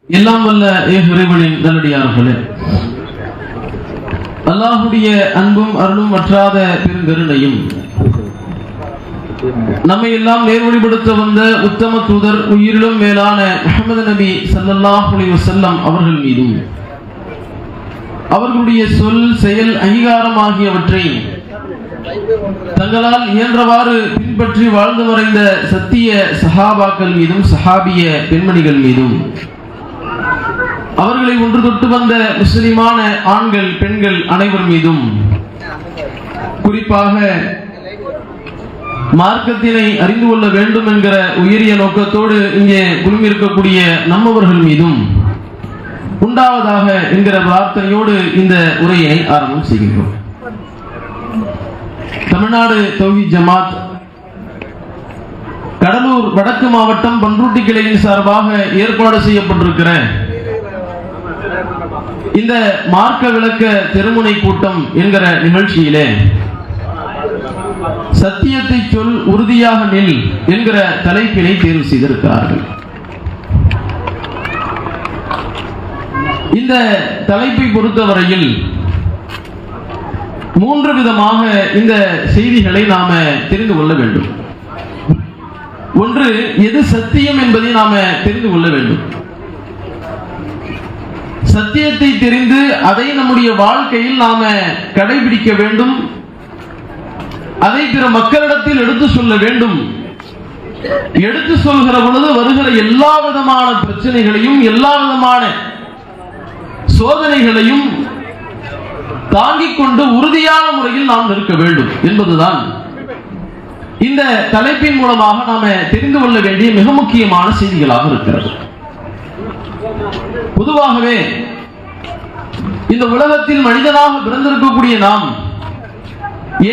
எல்லாம் வல்ல இறைவனின் நல்லடியார்களே, அல்லாஹுடைய அன்பும் அருளும் வற்றாத பெருங்கருணையும் நம்மை எல்லாம் நேர்வழிப்படுத்த வந்த உத்தம தூதர் உயிரிலும் மேலான முஹம்மது நபி ஸல்லல்லாஹு அலைஹி வஸல்லம் அவர்கள் மீதும் அவர்களுடைய சொல் செயல் அங்கீகாரம் ஆகியவற்றை தங்களால் இயன்றவாறு பின்பற்றி வாழ்ந்து மறைந்த சத்திய சஹாபாக்கள் மீதும் சஹாபிய பெண்மணிகள் மீதும் அவர்களை ஒன்று தொட்டு வந்த முஸ்லிமான ஆண்கள் பெண்கள் அனைவர் மீதும் குறிப்பாக மார்க்கத்தினை அறிந்து கொள்ள வேண்டும் என்கிற உயரிய நோக்கத்தோடு இங்கே குழுமியிருக்கக்கூடிய நம்மவர்கள் மீதும் உண்டாவதாக என்கிற வார்த்தையோடு இந்த உரையினை ஆரம்பம் செய்கின்றோம். தமிழ்நாடு தௌஹீத் ஜமாத் கடலூர் வடக்கு மாவட்டம் பன்ருட்டி கிளையின் சார்பாக ஏற்பாடு செய்யப்பட்டிருக்கிற இந்த மார்க்க விளக்க திருமுனை கூட்டம் என்கிற நிகழ்ச்சியிலே சத்தியத்தை சொல் உறுதியாக நில் என்கிற தலைப்பினை தேர்வு செய்திருக்கிறார்கள். இந்த தலைப்பை பொறுத்தவரையில் மூன்று விதமாக இந்த செய்திகளை நாம தெரிந்து கொள்ள வேண்டும். ஒன்று, எது சத்தியம் என்பதை நாம தெரிந்து கொள்ள வேண்டும். சத்தியத்தை தெரிந்து அதை நம்முடைய வாழ்க்கையில் நாம கடைபிடிக்க வேண்டும். அதை பிற மக்களிடத்தில் எடுத்து சொல்ல வேண்டும். எடுத்து சொல்கிற பொழுது வருகிற எல்லா விதமான பிரச்சனைகளையும் எல்லா விதமான சோதனைகளையும் தாங்கிக் கொண்டு உறுதியான முறையில் நாம் நிற்க வேண்டும் என்பதுதான் இந்த தலைப்பின் மூலமாக நாம தெரிந்து கொள்ள வேண்டிய மிக முக்கியமான செய்திகளாக இருக்கிறது. பொதுவாகவே இந்த உலகத்தில் மனிதனாக பிறந்திருக்கக்கூடிய நாம்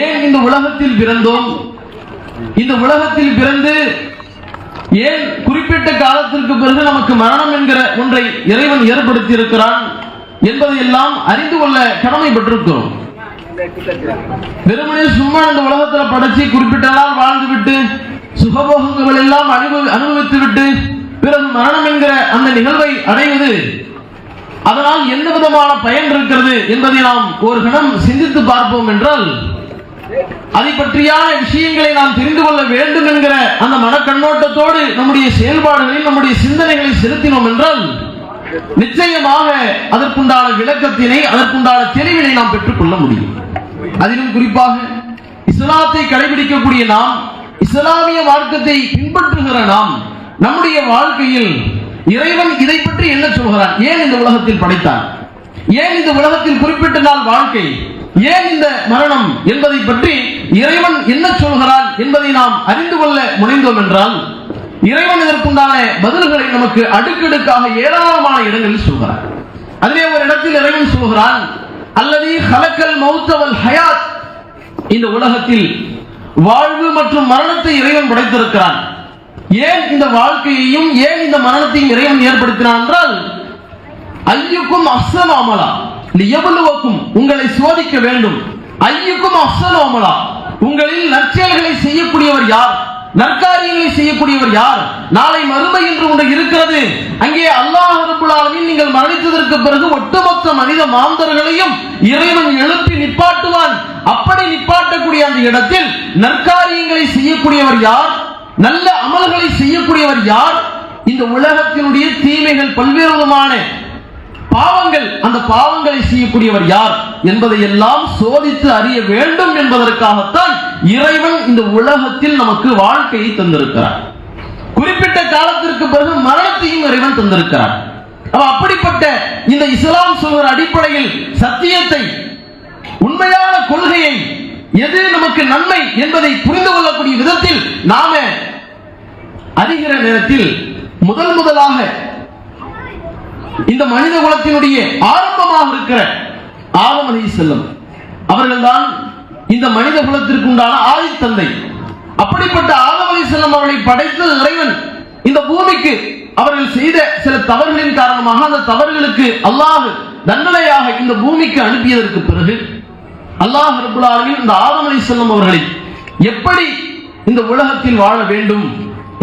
ஏன் இந்த உலகத்தில் பிறந்தோம், இந்த உலகத்தில் பிறந்து ஏன் குறிப்பிட்ட காலத்திற்கு பிறகு நமக்கு மரணம் என்கிற ஒன்றை இறைவன் ஏற்படுத்தி இருக்கிறான் என்பதை எல்லாம் அறிந்து கொள்ள கடமைப்பட்டிருக்கிறோம். வெறுமனே சும்மா இந்த உலகத்தில் படைச்சி குறிப்பிட்ட நாள் வாழ்ந்துவிட்டு சுகபோகங்கள் எல்லாம் அனுபவித்து விட்டு பிறகு மரணம் என்கிற அந்த நிகழ்வை அடைவது, அதனால் எந்த விதமான பயன் இருக்கிறது என்பதை நாம் ஒரு கணம் சிந்தித்து பார்ப்போம் என்றால், அதை பற்றியான விஷயங்களை நாம் தெரிந்து கொள்ள வேண்டும் என்கிற அந்த மனக்கண்ணோட்டத்தோடு நம்முடைய செயல்பாடுகளில் நம்முடைய சிந்தனைகளை செலுத்தினோம் என்றால் நிச்சயமாக அதற்குண்டான விளக்கத்தினை அதற்குண்டான தெளிவினை நாம் பெற்றுக்கொள்ள முடியும். அதிலும் குறிப்பாக இஸ்லாத்தை கடைபிடிக்கக்கூடிய நாம், இஸ்லாமிய மார்க்கத்தை பின்பற்றுகிற நாம், நம்முடைய வாழ்க்கையில் இறைவன் இதை பற்றி என்ன சொல்கிறான், ஏன் இந்த உலகத்தில் படைத்தான், ஏன் இந்த உலகத்தில் குறிப்பிட்ட நாள் வாழ்க்கை, ஏன் இந்த மரணம் என்பதை பற்றி இறைவன் என்ன சொல்கிறான் என்பதை நாம் அறிந்து கொள்ள முனைந்தோம் என்றால் இறைவன் இதற்குண்டான பதில்களை நமக்கு அடுக்கடுக்காக ஏராளமான இடங்களில் சொல்கிறார். அதிலே ஒரு இடத்தில் இறைவன் சொல்கிறான், அல்லதி ஹலக்கல் மௌத்த வல் ஹயாத், இந்த உலகத்தில் வாழ்வு மற்றும் மரணத்தை இறைவன் படைத்திருக்கிறான். ஏன் இந்த வாழ்க்கையையும் ஏன் இந்த மரணத்தையும் இறைவன் ஏற்படுத்தினான் என்றால், ஐயுக்கும் அஹ்ஸனு அமலா லியப்லுவக்கும், உங்களை சோதிக்க வேண்டும். ஐயுக்கும் அஹ்ஸனு அமலா, உங்களில் நற்செயல்களை செய்யக்கூடியவர் யார், நற்காரியங்களை செய்யக்கூடியவர் யார், நாளை மறுமை என்று ஒன்று இருக்கிறது. அங்கே அல்லாஹ் ரப்பல் ஆலமீன் நீங்கள் மரணித்ததற்கு பிறகு ஒட்டுமொத்த மனித மாந்தர்களையும் இறைவன் எழுப்பி நிப்பாட்டுவான். அப்படி நிப்பாட்டக்கூடிய அந்த இடத்தில் நற்காரியங்களை செய்யக்கூடியவர் யார், நல்ல அமல்களை செய்யக்கூடியவர் யார், இந்த உலகத்தினுடைய தீமைகள் பல்வேறு விதமான பாவங்கள், அந்த பாவங்களை செய்யக்கூடியவர் யார் என்பதை எல்லாம் சோதித்து அறிய வேண்டும் என்பதற்காகத்தான் இறைவன் இந்த உலகத்தில் நமக்கு வாழ்க்கையை தந்திருக்கிறார். குறிப்பிட்ட காலத்திற்கு பிறகு மரணத்தையும் இறைவன் தந்திருக்கிறார். அப்படிப்பட்ட இந்த இஸ்லாம் சொல்கிற அடிப்படையில் சத்தியத்தை, உண்மையான கொள்கையை, எது நமக்கு நன்மை என்பதை புரிந்து கொள்ளக்கூடிய விதத்தில் நாம அறிகிற நேரத்தில் முதலாக இந்த மனித குலத்தினுடைய ஆரம்பமாக இருக்கிற ஆதம் அலைஹிஸ்ஸலாம் அவர்கள்தான் இந்த மனித குலத்திற்கு உண்டான ஆதி தந்தை. அப்படிப்பட்ட ஆதம் அலைஹிஸ்ஸலாம் அவர்களை படைத்த இறைவன் இந்த பூமிக்கு அவர்கள் செய்த சில தவறுகளின் காரணமாக அந்த தவறுகளுக்கு அல்லாஹ் தண்டனையாக இந்த பூமிக்கு அனுப்பியதற்கு பிறகு அல்லாஹ் ரப்பல் ஆலமீன் இந்த ஆதம் அலைஹிஸ்ஸலாம் அவர்களை எப்படி இந்த உலகத்தில் வாழ வேண்டும்,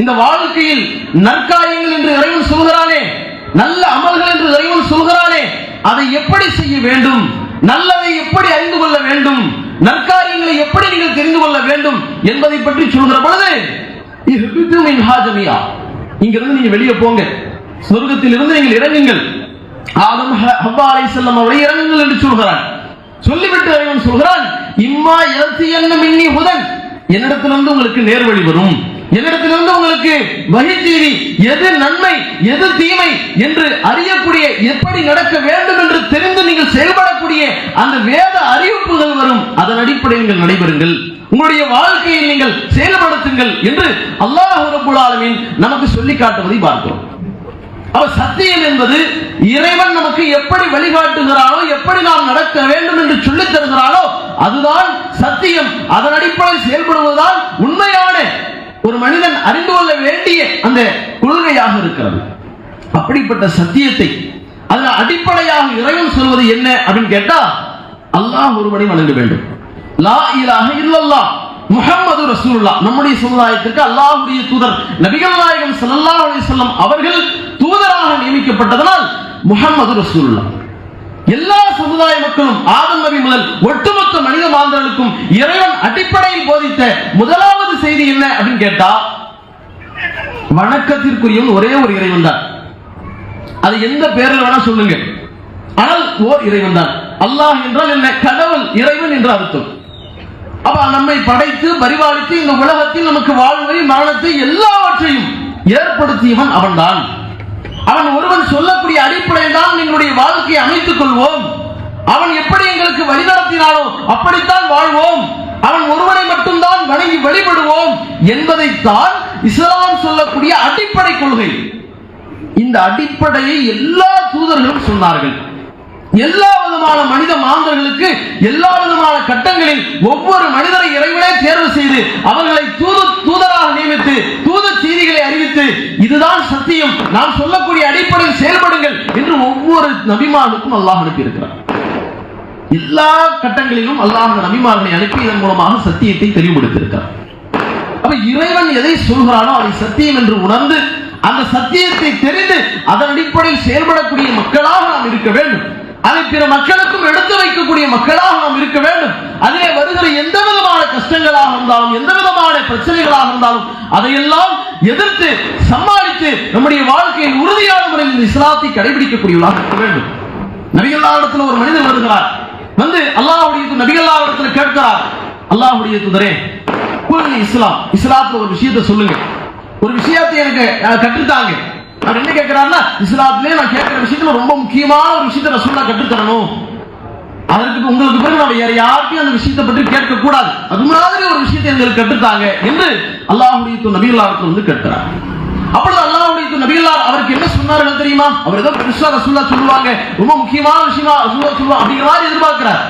இந்த வாழ்க்கையில் நற்காரியங்கள் என்று இறைவன் சொல்கிறானே, நல்ல அமல்கள் என்று இறைவன் சொல்கிறானே, அதை எப்படி செய்ய வேண்டும், நல்லதை எப்படி அறிந்து கொள்ள வேண்டும், நற்காரியங்களை எப்படி நீங்கள் தெரிந்து கொள்ள வேண்டும் என்பதை பற்றி சொல்கிற பொழுது இங்கிருந்து நீங்க வெளியே போங்க, சொர்க்கத்தில் இருந்து நீங்கள் இறங்குங்கள், ஆதம் ஹவ்வா அலைஹிஸ்ஸலாம் அவரை இறங்குங்கள் என்று சொல்கிறான். சொல்லிவிட்டு இறைவன் சொல்கிறான், இம்மா யத்தியன்ன மின்னி ஹுதன், என்னிடத்திலிருந்து உங்களுக்கு நேர்வழி வரும், என்னிடத்திலிருந்து உங்களுக்கு வஹி செய்தி, எது நன்மை எது தீமை என்று அறியக்கூடிய, எப்படி நடக்க வேண்டும் என்று தெரிந்து நீங்கள் செயல்படக்கூடிய அந்த வேத அறிவிப்புகள் வரும். அதன் அடிப்படையில் நீங்கள் நடைபெறுங்கள், உங்களுடைய வாழ்க்கையை நீங்கள் செயல்படுத்துங்கள் என்று அல்லாஹ் ரப்பல் ஆலமீன் நமக்கு சொல்லி காட்டுவதை பார்க்கிறோம். அவர் சத்தியம் என்பது இறைவன் நமக்கு எப்படி வழிகாட்டுகிறானோ, எப்படி நாம் நடக்க வேண்டும் என்று சொல்லித் தருகிறானோ அதுதான் சத்தியம். அதன் அடிப்படையில் செயல்படுவதுதான் உண்மையான ஒரு மனிதன் அறிந்து கொள்ள வேண்டிய அந்த கொள்கையாக இருக்கிறது. அப்படிப்பட்ட சத்தியத்தை அதன் அடிப்படையாக இறைவன் சொல்வது என்ன அப்படின்னு கேட்டா, அல்லாஹ் ஒருவனை வணங்க வேண்டும், லா இலாஹ இல்லல்லாஹ் முஹம்மது ரசூலுல்லாஹ். நம்முடைய சமுதாயத்திற்கு அல்லாஹ்வுடைய தூதர் நபிகள் நாயகம் ஸல்லல்லாஹு அலைஹி வஸல்லம் அவர்கள் தூதராக நியமிக்கப்பட்டதனால் முஹம்மது ரசூலுல்லாஹ். எல்லா சமுதாய மக்களும் ஆதம் நபி முதல் ஒட்டுமொத்த மனித மாந்தர்களுக்கும் இறைவன் அடிப்படையில் போதித்த முதலாவது செய்தி என்ன அப்படின்னு கேட்டா, வணக்கத்திற்குரியவன் ஒரே ஒரு இறைவன் தான். அது எந்த பேரில் வேணா சொல்லுங்க, ஆனால் ஓர் இறைவன் தான். அல்லாஹ் என்றால் என்ன? கடவுள், இறைவன் என்று அர்த்தம். அப்ப நம்மை படைத்து பரிபாலித்து இந்த உலகத்தில் நமக்கு வாழ்வை மரணத்தை எல்லாவற்றையும் ஏற்படுத்தியவன் அவன்தான். அவன் ஒருவன் சொல்லக்கூடிய அடிப்படையில் தான் எங்களுடைய வாழ்க்கையை அமைத்துக் கொள்வோம். அவன் எப்படி எங்களுக்கு வழிநடத்தினாலோ அப்படித்தான் வாழ்வோம். அவன் ஒருவனை மட்டும்தான் வணங்கி வழிபடுவோம் என்பதைத்தான் இஸ்லாம் சொல்லக்கூடிய அடிப்படை கொள்கை. இந்த அடிப்படையை எல்லா தூதர்களும் சொன்னார்கள். எல்லா விதமான மனித மாந்தர்களுக்கு எல்லா விதமான கட்டங்களில் ஒவ்வொரு மனிதரை இறைவனே தேர்வு செய்து அவர்களை தூதராக நியமித்து தூத செய்திகளை அறிவித்து, இதுதான் சத்தியம், நாம் சொல்லக்கூடிய அடிப்படையில் செயல்படுங்கள் என்று ஒவ்வொரு நபிமார்களுக்கும் அல்லாஹ் அனுப்பியிருக்கிறார். எல்லா கட்டங்களிலும் அல்லாஹ் நபிமார்களை அனுப்பி இதன் மூலமாக சத்தியத்தை தெளிவுபடுத்தியிருக்கிறார். அப்ப இறைவன் எதை சொல்கிறானோ அதை சத்தியம் என்று உணர்ந்து அந்த சத்தியத்தை தெரிந்து அதன் அடிப்படையில் செயல்படக்கூடிய மக்களாக நாம் இருக்க வேண்டும். அதை பிற மக்களுக்கும் எடுத்து வைக்கக்கூடிய மக்களாக நாம் இருக்க வேண்டும். அதிலே வருகிற எந்த விதமான கஷ்டங்களாக இருந்தாலும், எந்த விதமான பிரச்சனைகளாக இருந்தாலும் அதையெல்லாம் எதிர்த்து சமாளித்து நம்முடைய வாழ்க்கையை உறுதியான முறையில் இந்த இஸ்லாத்தை கடைபிடிக்கக்கூடியவர்களாக இருக்க வேண்டும். நபிகள்லாஹ்விடத்தில் ஒரு மனிதர் வருகிறார், வந்து அல்லாஹ்வுடைய நபிகள்லாஹ்விடத்தில் கேட்கிறார், அல்லாஹ்வுடைய தூதரே, குல் இஸ்லாம், இஸ்லாத்துல ஒரு விஷயத்தை சொல்லுங்க, ஒரு விஷயத்தை எனக்கு கற்றுத்தாங்க. அவர் என்ன கேட்கிறாருன்னா, இஸ்லாத்திலே நான் கேட்கிற விஷயத்துல ரொம்ப முக்கியமான ஒரு விஷயத்தை ரசூலுல்லாஹ் கற்றுத் தரணும், அதற்கு உங்களுக்கு பிறகு நம்ம வேற யாருக்கும் அந்த விஷயத்தை பற்றி கேட்க கூடாது, அது மாதிரி ஒரு விஷயத்தை எங்களுக்கு கற்றுத்தாங்க என்று அல்லாஹ்வுடைய நபிகள்லாஹ்விடத்தில் வந்து கேட்கிறார். அப்பொழுது அல்லாஹ்வுடைய நபிகள்லாஹ் அவருக்கு என்ன சொன்னார்கள் தெரியுமா? அவர் ஏதோ பெருசா ரசூலுல்லாஹ் சொல்லுவாங்க, ரொம்ப முக்கியமான விஷயமா ரசூலுல்லாஹ் சொல்லுவாங்க அப்படிங்கிற மாதிரி எதிர்பார்க்கிறார்.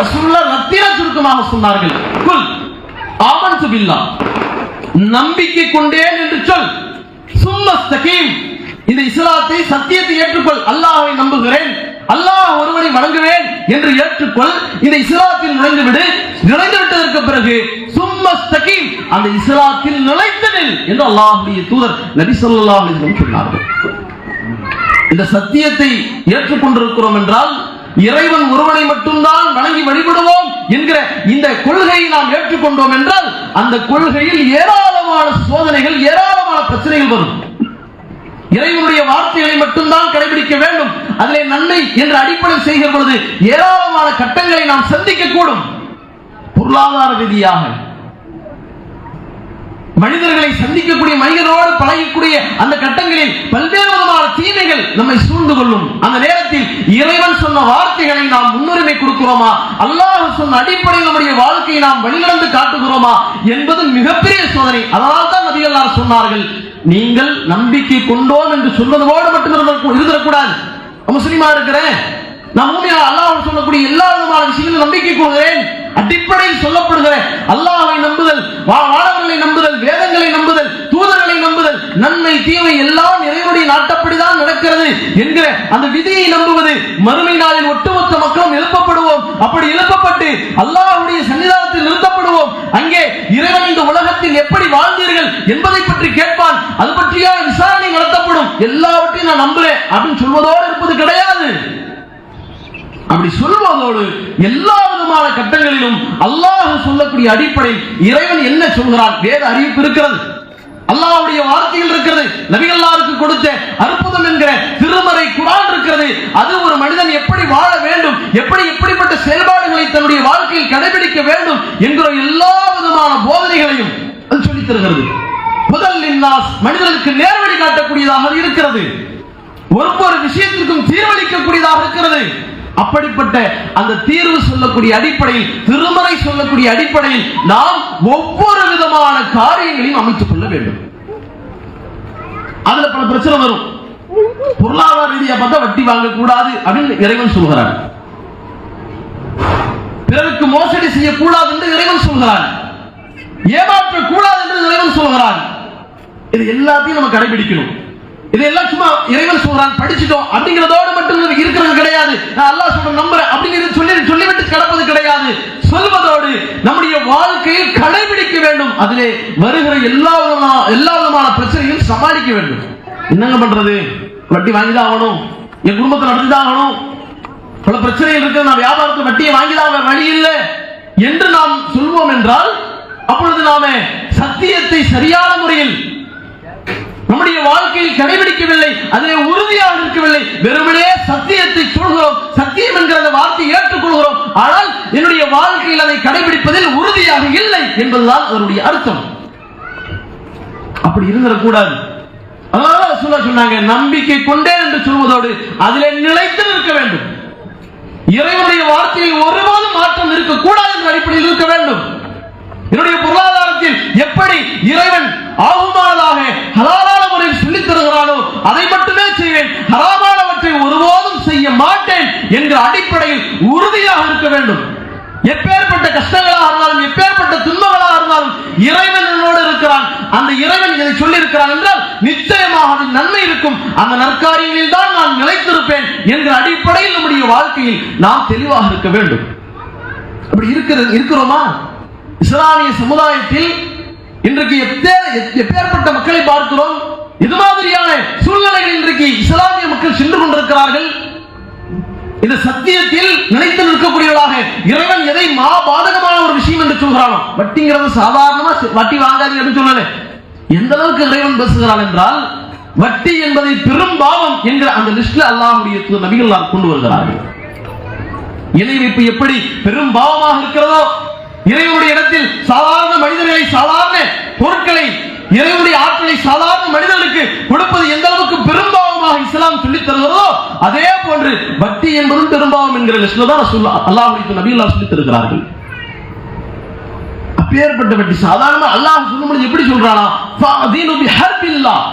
ரசூலுல்லாஹ் ரத்தின சுருக்கமாக சொன்னார்கள், குல் ஆமன்து பில்லாஹ், நம்பிக்கை கொண்டேன் என்று சொல், சும்மஸ்தகீம், இந்த இஸ்லாத்தை சத்தியத்தை ஏற்றுக்கொள், அல்லாஹ்வை நம்புகிறேன், அல்லாஹ் ஒருவனை வணங்குவேன் என்று ஏற்றுக்கொள், இந்த இஸ்லாத்தில் நுழைந்து விடு, நுழைந்து விட்டதற்கு பிறகு சும்மஸ்தகீம், அந்த இஸ்லாத்தில் நிலைத்து நில் என்று அல்லாஹ்வுடைய தூதர் நபி ஸல்லல்லாஹு அலைஹி வஸல்லம் சொன்னார்கள். இந்த சத்தியத்தை ஏற்றுக்கொண்டிருக்கிறோம் என்றால் இறைவன் ஒருவனை மட்டும்தான் வணங்கி வழிபடுவோம் என்கிற இந்த கொள்கையை நாம் ஏற்றுக்கொண்டோம் என்றால் அந்த கொள்கையில் ஏராளமான சோதனைகள், ஏராளமான பிரச்சனைகள் வரும். இறைவனுடைய வார்த்தைகளை மட்டும்தான் கடைபிடிக்க வேண்டும், அதிலே நன்மை என்ற அடிப்படையில் செய்கிற பொழுது ஏராளமான கட்டங்களை நாம் சந்திக்க கூடும். பொருளாதார ரீதியாக மனிதர்களை சந்திக்கக்கூடிய, மனிதனோடு பழகக்கூடிய அந்த கட்டங்களில் பல்வேறு விதமான தீமைகள் நம்மை சூழ்ந்து கொள்ளும். அந்த நேரத்தில் இறைவன் சொன்ன வார்த்தைகளை நாம் முன்னுரிமை கொடுக்கிறோமா, அல்லாஹ் சொன்ன அடிப்படையில் நம்முடைய வாழ்க்கையை நாம் வழிநடந்து காட்டுகிறோமா என்பது மிகப்பெரிய சோதனை. அதனால் தான் நபிகள்லாஹ் சொன்னார்கள், நீங்கள் நம்பிக்கை கொண்டோம் என்று சொல்வதோடு மட்டும் இருந்துடக்கூடாது. முஸ்லிமா இருக்கிறேன், நான் அல்லாஹ் சொல்லக்கூடிய எல்லா விதமான விஷயங்களும் நம்பிக்கை கொள்கிறேன், அடிப்படையில் சொல்லப்படுகிற அல்லாஹ்வை நம்புதல், வானவர்களை நம்புதல், வேதங்களை நம்புதல், தூதர்களை நம்புதல், நன்மை தீமை எல்லாம் இறைவனுடைய நாட்டப்படிதான் நடக்கிறது என்கிற அந்த விதியை நம்புவது, மறுமை நாளில் ஒட்டுமொத்த மக்களும் எழுப்பப்படுவோம், அப்படி எழுப்பப்பட்டு அல்லாஹ்வுடைய சன்னிதானத்தில் நிறுத்தப்படுவோம், அங்கே இறைவன் இந்த உலகத்தில் நீங்கள் எப்படி வாழ்ந்தீர்கள் என்பதை பற்றி கேட்பான். அது பற்றியா விசாரணை நடத்தப்படும். எல்லாவற்றையும் நான் நம்புறேன் அப்படின்னு சொல்வதோடு இருப்பது கிடையாது. அப்படி சொல்வதோடு எல்லா விதமான கட்டங்களிலும் அல்லாஹ் சொல்லக்கூடிய அடிப்படையில் இறைவன் என்ன சொல்கிறான், வேத அறிவிப்பு இருக்கிறது, அல்லாஹ்வுடைய வார்த்தைகள் இருக்கிறது, நபிகளாருக்கு கொடுத்த அற்புதம் என்கிற திருமறை குர்ஆன் இருக்கிறது. அது ஒரு மனிதன் எப்படி வாழ வேண்டும், எப்படிப்பட்ட செயல்பாடுகளை தன்னுடைய வாழ்க்கையில் கடைபிடிக்க வேண்டும் என்கிற எல்லா விதமான போதனைகளையும் அது சொல்லித் தருகிறது. முதலில் மனிதனுக்கு நேர்வழி காட்டக்கூடியதாக இருக்கிறது. ஒவ்வொரு விஷயத்திற்கும் தீர்வளிக்கக்கூடியதாக இருக்கிறது. அப்படிப்பட்ட அந்த தீர்வு சொல்லக்கூடிய அடிப்படையில், திருமறை சொல்லக்கூடிய அடிப்படையில் நாம் ஒவ்வொரு விதமான காரியங்களையும் அமைத்துக் கொள்ள வேண்டும். அதுல பல பிரச்சனை வரும். பொருளாதார ரீதியா பார்த்தா வட்டி வாங்க கூடாது அப்படின்னு இறைவன் சொல்கிறார். பிறருக்கு மோசடி செய்யக்கூடாது என்று இறைவன் சொல்கிறார். ஏமாற்ற கூடாது என்று இறைவன் சொல்கிறார். இது எல்லாத்தையும் நம்ம கடைபிடிக்கணும். இதெல்லாம் சும்மா இறைவன் சொல்றான் படிச்சிட்டோம் அப்படிங்கிறதோடு மட்டும் இருக்கிறது கிடையாது. நான் அல்லாஹ் சொல்ற நம்புறேன் அப்படிங்கிறது சொல்லிவிட்டு கிடப்பது கிடையாது. சொல்வதோடு நம்முடைய வாழ்க்கையில் கடைபிடிக்க வேண்டும். அதிலே வருகிற எல்லா விதமான பிரச்சனையும் சமாளிக்க வேண்டும். என்னங்க பண்றது, வட்டி வாங்கிதான் ஆகணும், என் குடும்பத்தை நடத்திதான் ஆகணும், பல பிரச்சனைகள் இருக்கு, நான் வியாபாரத்தை வட்டியை வாங்கிதான் வழி இல்லை என்று நாம் சொல்வோம் என்றால் அப்பொழுது நாம சத்தியத்தை சரியான முறையில் நம்முடைய வாழ்க்கையில் கடைபிடிக்கவில்லை, அதிலே உறுதியாக இருக்கவில்லை. வெறுமனே சத்தியத்தை சொல்கிறோம், சத்தியம் என்கிற அந்த வார்த்தையை ஏற்றுக்கொள்கிறோம், ஆனால் என்னுடைய வாழ்க்கையில் அதை கடைபிடிப்பதில் உறுதியாக இல்லை என்பதுதான் அதனுடைய அர்த்தம். அப்படி இருந்துடக்கூடாது. அதனால சொன்னாங்க, நம்பிக்கை கொண்டேன் என்று சொல்வதோடு அதிலே நிலைத்து நிற்க வேண்டும். இறைவனுடைய வார்த்தையில் ஒருபோதும் மாற்றம் இருக்கக்கூடாது என்ற அடிப்படையில் இருக்க வேண்டும். என்னுடைய பொருளாதாரத்தில் எப்படி இறைவன் ஆகுமானதாக ஹலாலான முறையில் சொல்லித் தருகிறானோ அதை மட்டுமே செய்வேன், ஹராமானவற்றை ஒருபோதும் செய்ய மாட்டேன் என்கிற அடிப்படையில் உறுதியாக இருக்க வேண்டும். எப்பேற்பட்ட கஷ்டங்களாக இருந்தாலும், எப்பேற்பட்ட துன்பங்களாக இருந்தாலும் இறைவன் என்னோடு இருக்கிறான், அந்த இறைவன் இதை சொல்லி இருக்கிறான் என்றால் நிச்சயமாக அதில் நன்மை இருக்கும், அந்த நற்காரியங்களில் தான் நான் நிலைத்திருப்பேன் என்கிற அடிப்படையில் நம்முடைய வாழ்க்கையில் நாம் தெளிவாக இருக்க வேண்டும். அப்படி இருக்கிறோமா? இஸ்லாமிய சமுதாயத்தில் இன்றைக்கு எப்பேற்பட்ட மக்களை பார்க்கிறோம். இது மாதிரியான சூழ்நிலைகள் இன்றைக்கு இஸ்லாமிய மக்கள் சென்று கொண்டிருக்கிறார்கள். இந்த சத்தியத்தில் நிலைத்து நிற்கக்கூடியவர்களாக இறைவன் எதை பாதகமான ஒரு விஷயம் என்று சொல்கிறானோ, வட்டிங்கிறது சாதாரணமா வட்டி வாங்காதீங்க அப்படின்னு சொல்லல, எந்த அளவுக்கு இறைவன் பேசுகிறான் என்றால் வட்டி என்பதை பெரும் பாவம் என்கிற அந்த லிஸ்ட்ல அல்லாஹ்வுடைய நபிகள் கொண்டு வருகிறார்கள். இணை வைப்பு எப்படி பெரும் பாவமாக இருக்கிறதோ, இறைவனுடைய இடத்தில் சாதாரண மனிதர்களை, சாதாரண பொருட்களை, இறைவனுடைய ஆற்றலை சாதாரண மனிதர்களுக்கு கொடுப்பது எந்த அளவுக்கு பெரும்பாவமாக இஸ்லாம் சொல்லித் தருகிறதோ அதே போன்று வட்டி என்பதும் பெரும்பாவம் என்கிற லிஸ்ட்ல தான் அல்லாஹ்வுடைய நபிகள் சொல்லித் தருகிறார்கள். அப்பேற்பட்ட வட்டி சாதாரண அல்லாஹ் சொல்லும்போது எப்படி சொல்றானா, ஃபஅதீனு பிஹர்பில்லாஹ்,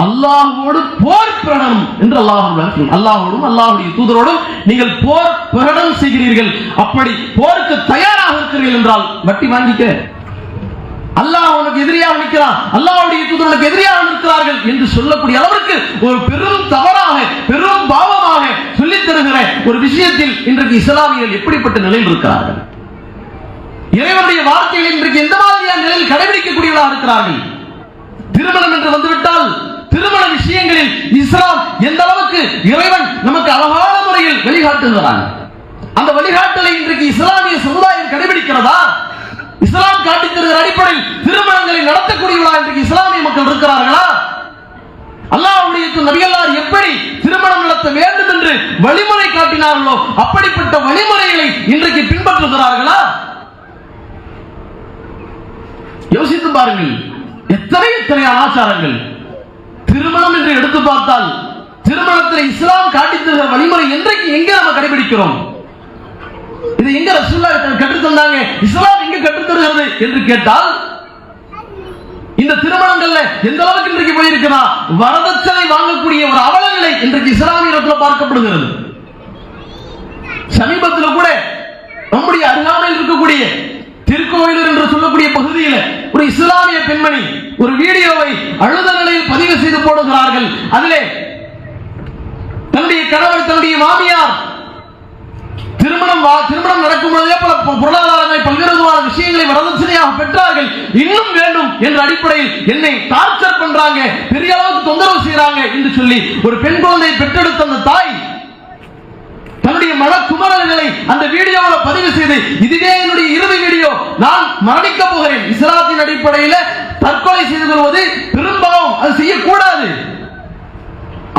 அல்லாஹ்வோடு போர் பிரகடனம் என்று அல்லாஹ்வோடும் அல்லாஹ்வுடைய தூதரோடும் நீங்கள் போர் பிரகடனம் செய்கிறீர்கள், அப்படி போருக்கு தயாராக இருக்கிறீர்கள் என்றால் வட்டி வாங்கிக்க. அல்லாஹ் உனக்கு எதிரியாக நிற்கிறான், அல்லாஹ்வுடைய தூதர் உனக்கு எதிரியாக நிற்கிறார்கள் என்று சொல்லக்கூடிய அளவிற்கு ஒரு பெரும் தவறாக, பெரும் பாவமாக சொல்லித் தருகிற ஒரு விஷயத்தில் இன்றைக்கு இஸ்லாமியர்கள் எப்படிப்பட்ட நிலையில் இருக்கிறார்கள்? இறைவனுடைய வார்த்தைகள் இன்றைக்கு எந்த மாதிரியான நிலையில் கடைபிடிக்கக்கூடியவர்களாக இருக்கிறார்கள்? திருமணம் என்று வந்துவிட்டால் திருமண விஷயங்களில் இஸ்லாம் எந்த அளவுக்கு இறைவன் நமக்கு அழகான முறையில் வழிகாட்டுகிறான். அந்த வழிகாட்டலை இன்றைக்கு இஸ்லாமிய சமுதாயம் கடைபிடிக்கிறதா? இஸ்லாம் காட்டித் தருகிற அடிப்படையில் திருமணங்களை நடத்தக்கூடியவர்களா இன்றைக்கு இஸ்லாமிய மக்கள் இருக்கிறார்களா? அல்லாஹ்வுடைய நபிகள் எப்படி திருமணம் நடத்த வேண்டும் என்று வழிமுறை காட்டினார்களோ அப்படிப்பட்ட வழிமுறைகளை இன்றைக்கு பின்பற்றுகிறார்களா? யோசித்து பாருங்கள். எத்தனை ஆச்சாரங்கள் திருமணம் என்று எடுத்து பார்த்தால் திருமணத்தில் இஸ்லாம் காட்டித் தருகிற வழிமுறை இன்றைக்கு எங்க நம்ம கடைபிடிக்கிறோம்? இது எங்க ரசூலுல்லாஹ் கற்றுத் தந்தாங்க, இஸ்லாம் எங்க கற்றுத் தருகிறது என்று கேட்டால் இந்த திருமணங்கள்ல எந்த அளவுக்கு இன்றைக்கு போயிருக்கிறா? வரதட்சணை வாங்கக்கூடிய ஒரு அவலநிலை இன்றைக்கு இஸ்லாமியத்தில் பார்க்கப்படுகிறது. சமீபத்தில் கூட நம்முடைய அருகாமையில் இருக்கக்கூடிய திருக்கோயிலூர் என்று சொல்லக்கூடிய பகுதியில் ஒரு இஸ்லாமிய பெண்மணி ஒரு வீடியோவை அழுத நிலையில் பதிவு செய்து போடுகிறார்கள். அதிலே தன்னுடைய கணவர், தன்னுடைய மாமியார் திருமணம் நடக்கும் பொழுதே பல பொருளாதாரங்களை பல்வேறு விதமான விஷயங்களை வரதட்சணையாக பெற்றார்கள். இன்னும் வேண்டும் என்ற அடிப்படையில் என்னை டார்ச்சர் பண்றாங்க, பெரிய அளவுக்கு தொந்தரவு செய்யறாங்க என்று சொல்லி ஒரு பெண் குழந்தையை பெற்றெடுத்த அந்த தாய் தன்னுடைய மனக்குமரல்களை அந்த வீடியோவில் பதிவு செய்து, இதுவே என்னுடைய இறுதி வீடியோ, நான் மரணிக்க போகிறேன், இஸ்லாத்தின் அடிப்படையில் தற்கொலை செய்து கொள்வது பெரும்பாலும் அது செய்யக்கூடாது.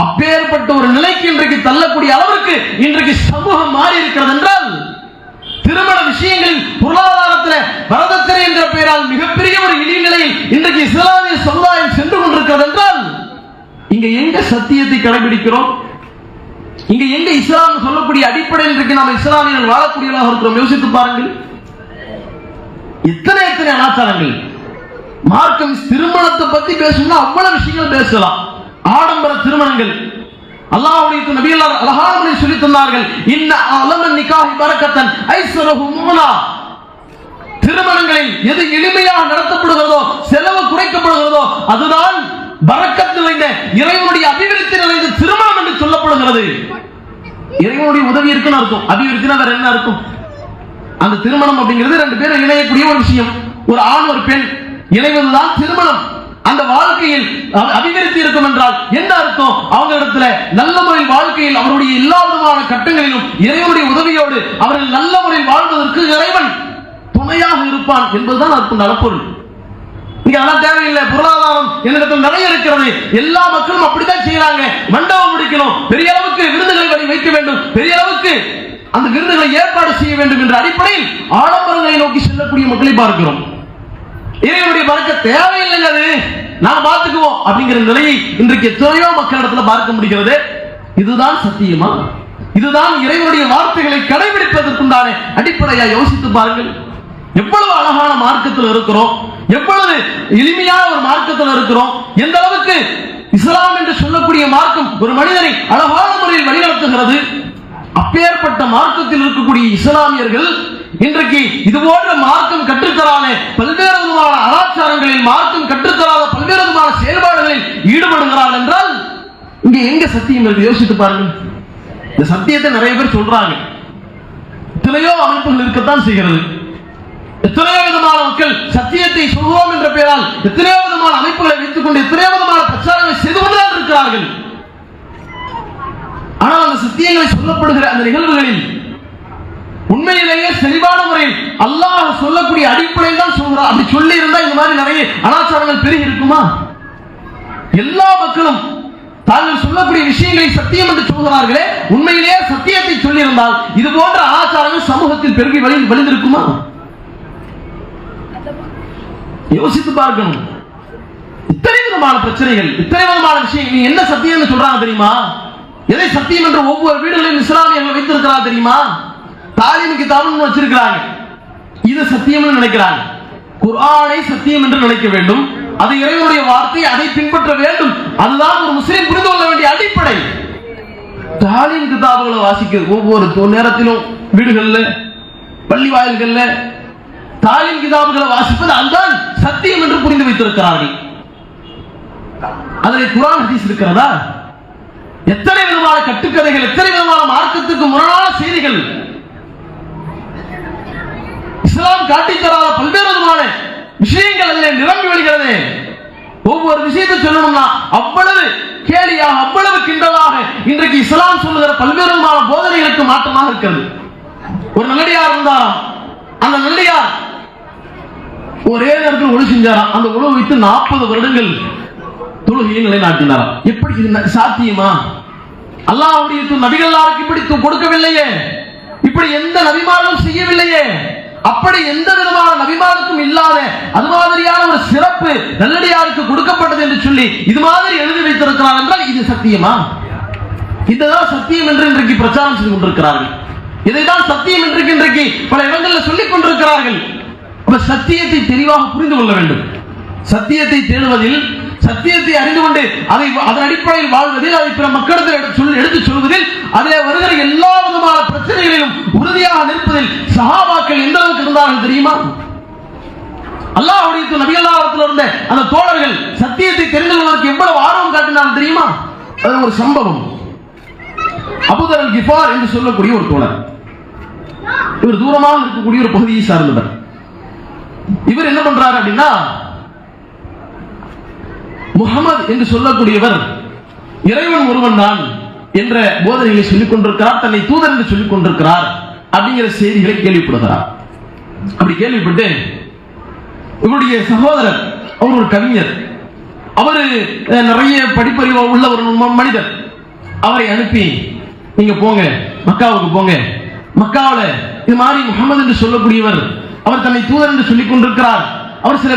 அப்பேற்பட்ட ஒரு நிலைக்கு இன்றைக்கு தள்ளக்கூடிய அளவிற்கு இன்றைக்கு சமூகம் மாறி இருக்கிறது என்றால், திருமண விஷயங்களில் பொருளாதாரத்தில் வரதட்சணை என்ற பெயரால் மிகப்பெரிய ஒரு இழிநிலையில் இன்றைக்கு இஸ்லாமிய சமுதாயம் சென்று கொண்டிருக்கிறது என்றால், இங்க எங்க சத்தியத்தை கடைபிடிக்கிறோம்? இங்க எங்க இஸ்லாம் சொல்லக்கூடிய அடிப்படையில் இன்றைக்கு நாம் இஸ்லாமியர்கள் வாழக்கூடியவர்களாக இருக்கிறோம்? யோசித்து பாருங்கள். எத்தனை அனாச்சாரங்கள், மார்க்கம் திருமணத்தை பத்தி பேசணும்னா அவ்வளவு விஷயங்கள் பேசலாம். ஆடம்பர திருமணங்கள், அல்லாஹ்வுடைய நபியல்லாஹ் அழகான முறையில் சொல்லி தந்தார்கள், இன்ன அலமன் நிகாஹி பரக்கத்தன் ஐஸரஹு முனா. திருமணங்களில் எது எளிமையாக நடத்தப்படுகிறதோ, செலவு குறைக்கப்படுகிறதோ, அதுதான் பரக்கத் நிறைந்த, இறைவனுடைய அபிவிருத்தி நிறைந்த திருமணம் என்று சொல்லப்படுகிறது. இறைவனுடைய உதவி இருக்குன்னு அர்த்தம். அபிவிருத்தினா வேற என்ன அர்த்தம்? அந்த திருமணம் அப்படிங்கிறது ரெண்டு பேரும் இணையக்கூடிய ஒரு விஷயம். ஒரு ஆண் ஒரு பெண் இணைவதுதான் திருமணம். அந்த வாழ்க்கையில் அபிவிருத்தி இருக்கும் என்றால் என்ன அர்த்தம்? அவங்க இடத்துல நல்ல முறையில் வாழ்க்கையில் அவருடைய எல்லா விதமான கட்டங்களிலும் இறைவனுடைய உதவியோடு அவர்கள் நல்ல முறையில் வாழ்வதற்கு இறைவன் துணையாக இருப்பான் என்பதுதான் அர்த்தம், நடப்பொருள். இங்க அதெல்லாம் தேவையில்லை. பொருளாதாரம் என்னிடத்தில் நிறைய இருக்கிறது, எல்லா மக்களும் அப்படித்தான் செய்யறாங்க, மண்டபம் முடிக்கணும், பெரிய அளவுக்கு விருதுகளை வைக்க வேண்டும், பெரிய அளவுக்கு அந்த விருதுகளை ஏற்பாடு செய்ய வேண்டும் என்ற அடிப்படையில் ஆடம்பரங்களை நோக்கி செல்லக்கூடிய மக்களை பார்க்கிறோம். இறைவனுடைய பரக்கத் தேவையில்லைங்க, அது நாம் பார்த்துக்குவோம் அப்படிங்கிற நிலையை இன்றைக்கு எத்தனையோ மக்களிடத்தில் பார்க்க முடிகிறது. இதுதான் சத்தியமா? இதுதான் இறைவனுடைய வார்த்தைகளை கடைபிடிப்பதற்குண்டான அடிப்படையா? யோசித்து பாருங்கள். எவ்வளவு அழகான மார்க்கத்தில் இருக்கிறோம், எவ்வளவு எளிமையான ஒரு மார்க்கத்தில் இருக்கிறோம், எந்த அளவுக்கு இஸ்லாம் என்று சொல்லக்கூடிய மார்க்கம் ஒரு மனிதனை அழகான முறையில் வழிநடத்துகிறது. அப்பேற்பட்ட மார்க்கத்தில் இருக்கக்கூடிய இஸ்லாமியர்கள் இன்றைக்கு இது போன்ற மார்க்கம் கற்றுத்தராத பல்வேறு விதமான அனாச்சாரங்களில், மார்க்கம் கற்றுத்தராத பல்வேறு விதமான செயல்பாடுகளில் ஈடுபடுகிறார்கள் என்றால் இங்க எங்க சத்தியம் இருக்கு? யோசித்து பாருங்கள். இந்த சத்தியத்தை நிறைய பேர் சொல்றாங்க, எத்தனையோ அமைப்புகள் இருக்கத்தான் செய்கிறது. எத்தனையோ விதமான மக்கள் சத்தியத்தை சொல்வோம் என்ற பெயரால் எத்தனையோ விதமான அமைப்புகளை வைத்துக் கொண்டு எத்தனையோ விதமான பிரச்சாரங்களை செய்து கொண்டுதான் இருக்கிறார்கள். ஆனால் அந்த சத்தியங்களை சொல்லப்படுகிற அந்த நிகழ்வுகளில் உண்மையிலேயே தெளிவான முறையில் அல்லாஹ் சொல்லக்கூடிய அடிப்படையில் தான் சொல்கிறார். அப்படி சொல்லி இருந்தா இந்த மாதிரி நிறைய அனாச்சாரங்கள் பெருகி இருக்குமா? எல்லா மக்களும் தாங்கள் சொல்லக்கூடிய விஷயங்களை சத்தியம் என்று சொல்கிறார்களே, உண்மையிலேயே சத்தியத்தை சொல்லி இருந்தால் இது போன்ற அனாச்சாரங்கள் சமூகத்தில் பெருகி வழிந்திருக்குமா? யோசித்து பார்க்கணும். இத்தனை விதமான பிரச்சனைகள், இத்தனை விதமான விஷயங்கள், நீ என்ன சத்தியம் சொல்றாங்க தெரியுமா? எதை சத்தியம் என்று ஒவ்வொரு வீடுகளிலும் இஸ்லாமியர்கள் வைத்திருக்கிறார் தெரியுமா? தாலீம் கிதாபுன்னு வச்சிருக்கிறாங்க. இது சத்தியம் நினைக்கிறாங்க. குர்ஆனை சத்தியம் என்று நினைக்க வேண்டும், அது இறைவனுடைய வார்த்தை, அதை பின்பற்ற வேண்டும். அதுதான் ஒரு முஸ்லிம் புரிந்து கொள்ள வேண்டிய அடிப்படை. தாலீம் கிதாபுகளை வாசிக்கிறது ஒவ்வொரு நேரத்திலும் வீடுகள்ல, பள்ளி வாயில்கள்ல தாலீம் கிதாபுகளை வாசிப்பது அதுதான் சத்தியம் என்று புரிந்து வைத்திருக்கிறார்கள். அதில் குர்ஆன் ஹதீஸ் இருக்கிறதா? எத்தனை விதமான கட்டுக்கதைகள், எத்தனை விதமான மார்க்கத்துக்கு முரணான செய்திகள், இஸ்லாம் காட்டித்தராத பல்வேறு விதமான விஷயங்கள் அதில் நிரம்பி வருகிறது. ஒவ்வொரு விஷயத்தை சொல்லணும்னா அவ்வளவு கேலியாக, அவ்வளவு கிண்டலாக இன்றைக்கு இஸ்லாம் சொல்லுகிற பல்வேறு விதமான போதனைகளுக்கு மாற்றமாக இருக்கிறது. ஒரு நல்லடியார் இருந்தாராம். அந்த நல்லடியார் ஒரே நேரத்தில் ஒளி செஞ்சாராம். அந்த உணவு வைத்து 40 வருடங்கள் தொழுகையை நிலைநாட்டினாராம். எப்படி இது சாத்தியமா? அல்லாஹ்வுடைய நபிகளாருக்கு இப்படி கொடுக்கவில்லையே, இப்படி எந்த நபிமாரும் செய்யவில்லையே, அப்படி எந்த விதமான நபிமாருக்கும் இல்லாத அது மாதிரியான ஒரு சிறப்பு நல்லடியாருக்கு கொடுக்கப்பட்டது என்று சொல்லி இது மாதிரி எழுதி வைத்திருக்கிறார் என்றால் இது சத்தியமா? இதுதான் சத்தியம் என்று இன்றைக்கு பிரச்சாரம் செய்து கொண்டிருக்கிறார்கள். இதைதான் சத்தியம் என்று இன்றைக்கு பல இடங்களில் சொல்லிக் கொண்டிருக்கிறார்கள். சத்தியத்தை தெளிவாக புரிந்து கொள்ள வேண்டும். சத்தியத்தை தேடுவதில், சத்தியத்தை அறிந்து கொண்டு அதை அதன் அடிப்படையில் வாழ்வதில், அதை பிற மக்களிடத்தில் எடுத்து சொல்வதில், அதிலே வருகிற எல்லா விதமான பிரச்சனைகளிலும் உறுதியாக நிற்பதில் சஹாபாக்கள் எந்த அளவுக்கு இருந்தார்கள் தெரியுமா? அல்லாஹ்வுடைய நபிகளாரிடத்தில் இருந்த அந்த தோழர்கள் சத்தியத்தை தெரிந்து கொள்வதற்கு எவ்வளவு ஆர்வம் காட்டினார்கள் தெரியுமா? அது ஒரு சம்பவம். அபூதர் அல் கிஃபார் என்று சொல்லக்கூடிய ஒரு தோழர், இவர் தூரமாக இருக்கக்கூடிய ஒரு பகுதியை சார்ந்தவர். இவர் என்ன பண்றாரு அப்படின்னா, முகமது என்று சொல்லக்கூடியவர் இறைவன் ஒருவன் தான் என்ற போதனைகளை சொல்லிக் கொண்டிருக்கிறார், தன்னை தூதர் என்று சொல்லிக் கொண்டிருக்கிறார் அப்படிங்கிற செய்திகளை கேள்விப்படுகிறார். அப்படி கேள்விப்பட்டு இவருடைய சகோதரர், அவர் ஒரு கவிஞர், அவரு நிறைய படிப்பறிவு உள்ள ஒரு மனிதர், அவரை அனுப்பி நீங்க போங்க, மக்காவுக்கு போங்க, மக்காவில் இது மாதிரி முகமது என்று சொல்லக்கூடியவர் அவர் தன்னை தூதர் என்று சொல்லிக் கொண்டிருக்கிறார், அவர் சில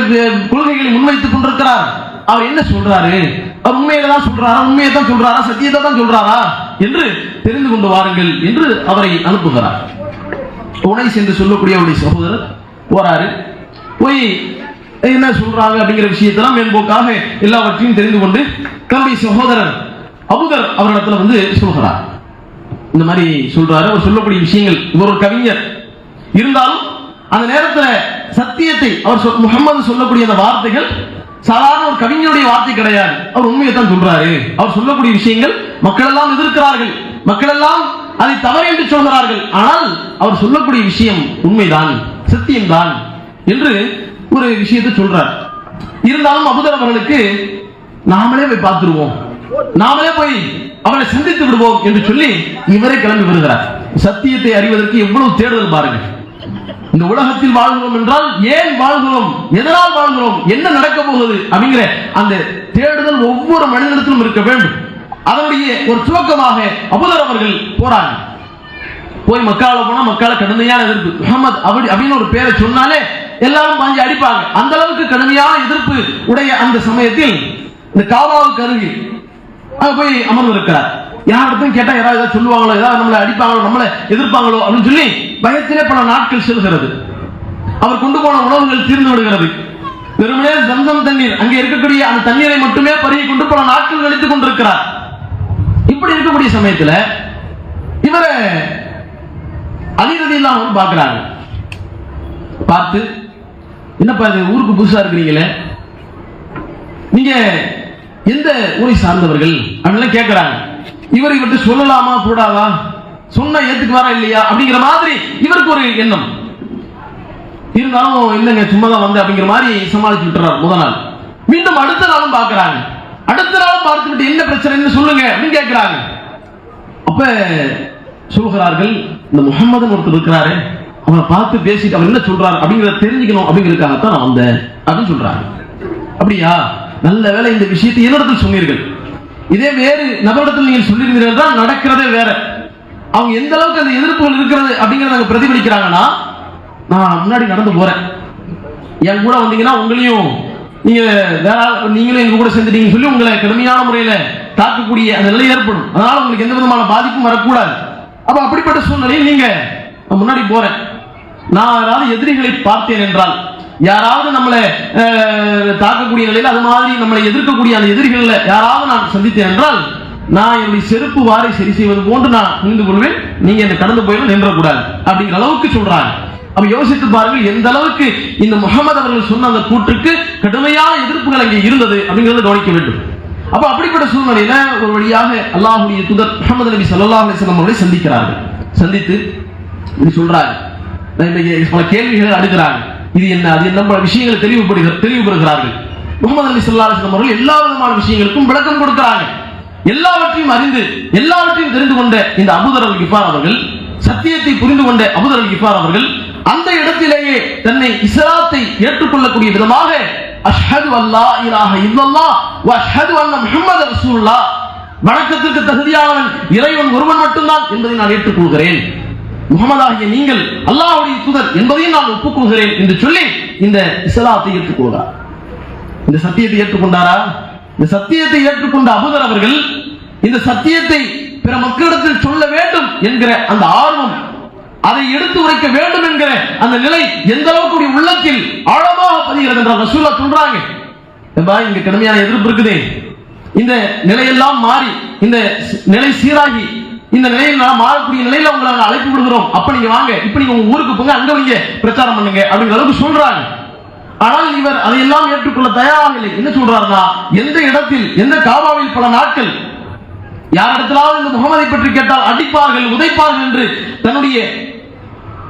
கொள்கைகளை முன்வைத்துக் கொண்டிருக்கிறார், அவர் என்ன சொல்றாரு, அவர் உண்மையில தான் சொல்றாரா, உண்மையை தான் சொல்றாரா, சத்தியத்தை தான் சொல்றாரா என்று தெரிந்து கொண்டு வாருங்கள் என்று அவரை அனுப்புகிறார். உனைஸ் என்று சொல்லக்கூடிய அவருடைய சகோதரர் போறாரு. போய் என்ன சொல்றாங்க அப்படிங்கிற விஷயத்தெல்லாம் மேம்போக்காக எல்லாவற்றையும் தெரிந்து கொண்டு தன்னுடைய சகோதரர் அபூதர் அவரிடத்துல வந்து சொல்கிறார். இந்த மாதிரி சொல்றாரு, அவர் சொல்லக்கூடிய விஷயங்கள், இவர் ஒரு கவிஞர் இருந்தாலும் அந்த நேரத்தில் சத்தியத்தை அவர் முகமது சொல்லக்கூடிய அந்த வார்த்தைகள் சாதாரண ஒரு கவிஞருடைய வார்த்தை கிடையாது, அவர் உண்மையை தான் சொல்றாரு. அவர் சொல்லக்கூடிய விஷயங்கள் மக்கள் எல்லாம் எதிர்க்கிறார்கள், மக்கள் எல்லாம் அதை தவறு என்று சொல்கிறார்கள், ஆனால் அவர் சொல்லக்கூடிய விஷயம் உண்மைதான், சத்தியம்தான் என்று ஒரு விஷயத்தை சொல்றார். இருந்தாலும் அபூதர் அவர்களுக்கு நாமளே போய் பார்த்துருவோம், நாமளே போய் அவரை சந்தித்து விடுவோம் என்று சொல்லி இவரே கிளம்பி வருகிறார். சத்தியத்தை அறிவதற்கு எவ்வளவு தேடுதல் பாருங்க. இந்த உலகத்தில் வாழ்கிறோம் என்றால் ஏன் வாழ்கிறோம், எதனால் வாழ்கிறோம், என்ன நடக்க போகுது அப்படிங்கிற அந்த தேடுதல் ஒவ்வொரு மனிதனிடத்திலும் இருக்க வேண்டும். அதனுடைய ஒரு துவக்கமாக அபூதர் அவர்கள் போறாங்க. போய் மக்கால போனா மக்கால கடுமையான எதிர்ப்பு, முகமது அப்படின்னு ஒரு பேரை சொன்னாலே எல்லாரும் வாங்கி அடிப்பாங்க. அந்த அளவுக்கு கடுமையான எதிர்ப்பு உடைய அந்த சமயத்தில் இந்த காபாவுக்கு அருகில் போய் அமர்ந்து இருக்கிறார். யாரிடத்தையும் கேட்டா யாராவது ஏதாவது சொல்லுவாங்களோ, ஏதாவது நம்மளை அடிப்பாங்களோ, நம்மளை எதிர்ப்பாங்களோ அப்படின்னு சொல்லி பயத்திலே பல நாட்கள் செல்கிறது. அவர் கொண்டு போன உணவுகள் தீர்ந்து விடுகிறது. வெறுமனே ஜம்சம் தண்ணீர், அங்கே இருக்கக்கூடிய அந்த தண்ணீரை மட்டுமே பருகி கொண்டு பல நாட்கள் கழித்துக் கொண்டிருக்கிறார். இப்படி இருக்கக்கூடிய சமயத்துல இவரை அலி ரலியல்லாஹு அன்ஹு பார்க்கிறாங்க. பார்த்து, என்னப்பா இது ஊருக்கு புதுசா இருக்கிறீங்களே, நீங்க எந்த ஊரை சார்ந்தவர்கள் அப்படின்லாம் கேட்கிறாங்க. இவர்கிட்ட சொல்லலாமா கூடாதா, சொன்ன ஏத்துக்குவாரா இல்லையா அப்படிங்கிற மாதிரி இவருக்கு ஒரு எண்ணம் இருந்தாலும், இல்லைங்க சும்மா தான் வந்து அப்படிங்கிற மாதிரி சமாளிச்சு விட்டுறாரு. முதல் நாள் மீண்டும் அடுத்த நாளும் பார்க்கிறாங்க. அடுத்த நாளும் பார்த்து விட்டு என்ன பிரச்சனைன்னு சொல்லுங்க அப்படின்னு கேட்கிறாங்க. அப்ப சொல்கிறார்கள், இந்த முகமது ஒருத்தர் இருக்கிறாரு, அவரை பார்த்து பேசிட்டு அவர் என்ன சொல்றாரு அப்படிங்கிறத தெரிஞ்சுக்கணும் அப்படிங்கிறதுக்காகத்தான் நான் வந்தேன் அப்படின்னு சொல்றாங்க. அப்படியா, நல்ல வேலை இந்த விஷயத்தை என்னிடத்தில் சொன்னீர்கள். இதே வேறு நபரிடத்தில் நீங்கள் சொல்லியிருந்தீர்கள் தான் நடக்கிறதே வேற. அவங்க எந்த அளவுக்கு அந்த எதிர்ப்புகள் இருக்கிறது அப்படிங்கிறத பிரதிபலிக்கிறாங்கன்னா, நான் முன்னாடி நடந்து போறேன், என் கூட வந்தீங்கன்னா உங்களையும் நீங்க வேற நீங்களும் எங்க கூட சேர்ந்துட்டீங்கன்னு சொல்லி உங்களை கடுமையான முறையில தாக்கக்கூடிய அந்த நிலை ஏற்படும். அதனால உங்களுக்கு எந்த விதமான பாதிப்பும் வரக்கூடாது. அப்ப அப்படிப்பட்ட சூழ்நிலையில் நீங்க முன்னாடி போறேன், நான் யாராவது எதிரிகளை பார்த்தேன் என்றால், யாராவது நம்மளை தாக்கக்கூடிய நிலையில் அது மாதிரி நம்மளை எதிர்க்கக்கூடிய அந்த எதிரிகள் யாராவது நான் சந்தித்தேன் என்றால், நான் என்னுடைய செருப்பு வாரை சரி செய்வது போன்று நான் நின்று கொள்வேன், நீங்க என்ன கடந்து போயிடும் நின்றக்கூடாது அப்படிங்கிற அளவுக்கு சொல்றாங்க. அப்ப யோசித்து பாருங்கள், எந்த அளவுக்கு இந்த முகமது அவர்கள் சொன்ன அந்த கூற்றுக்கு கடுமையான எதிர்ப்புகள் அங்கே இருந்தது அப்படிங்கிறத கவனிக்க வேண்டும். அப்ப அப்படிப்பட்ட சூழ்நிலையில ஒரு வழியாக அல்லாஹ்வுடைய தூதர் முஹம்மது நபி ஸல்லல்லாஹு அலைஹி வஸல்லம் அவர்களை சந்திக்கிறார்கள். சந்தித்து இப்படி சொல்றாங்க, பல கேள்விகள் அடுக்கிறாங்க, இது என்ன அது என்ன பல விஷயங்களை தெளிவுபடுகிறார்கள். முஹம்மது நபி ஸல்லல்லாஹு அலைஹி வஸல்லம் அவர்கள் எல்லா விதமான விஷயங்களுக்கும் விளக்கம் கொடுக்கிறாங்க. எல்லாவற்றையும் அறிந்து எல்லாவற்றையும் தெரிந்து கொண்ட இந்த அபூதர் அல் கிஃபார் அவர்கள், சத்தியத்தை புரிந்து கொண்ட அபூதர் அல் கிஃபார் அவர்கள் அந்த இடத்திலேயே தன்னை இஸ்லாத்தை ஏற்றுக்கொள்ளக்கூடிய விதமாக அஷ்ஹது அல்லா இலாஹ இல்லல்லாஹ் வ அஷ்ஹது அன்ன முஹம்மது ரசூலுல்லாஹ், வணக்கத்திற்கு தகுதியானவன் இறைவன் ஒருவன் மட்டும்தான் என்பதை நான் ஏற்றுக்கொள்கிறேன், முஹம்மதாகிய நீங்கள் அல்லாஹ்வுடைய தூதர் என்பதையும் நான் ஒப்புக்கொள்கிறேன் என்று சொல்லி இந்த இஸ்லாத்தை ஏற்றுக்கொள்கிறார். இந்த சத்தியத்தை ஏற்றுக்கொண்டாரா? இந்த சத்தியத்தை ஏற்றுக்கொண்ட அபூதர் அவர்கள் இந்த சத்தியத்தை பிற மக்களிடத்தில் சொல்ல வேண்டும் என்கிற அந்த ஆர்வம், அதை எடுத்து உரைக்க வேண்டும் என்கிற அந்த நிலை எந்த அளவுக்கு உள்ளத்தில் ஆழமாக பதிகிறது என்றால் ரசூலுல்லாஹ் சொல்றாங்க, இங்க கடுமையான எதிர்ப்பு இருக்குது, இந்த நிலையெல்லாம் மாறி இந்த நிலை சீராகி இந்த நிலையில் மாறக்கூடிய நிலையில உங்களை அழைப்பு விடுகிறோம், அப்ப நீங்க வாங்க, இப்ப நீங்க உங்க ஊருக்கு போங்க, அங்க நீங்க பிரச்சாரம் பண்ணுங்க அப்படிங்கிற அளவுக்கு சொல்றாங்க. ஆனால் இவர் அதையெல்லாம் ஏற்றுக்கொள்ள தயாராக இல்லை. என்ன சொல்றாருன்னா, எந்த இடத்தில் எந்த காபாவில் பல நாட்கள் யாரிடத்திலாவது இந்த முகமதை பற்றி கேட்டால் அடிப்பார்கள் உதைப்பார்கள் என்று தன்னுடைய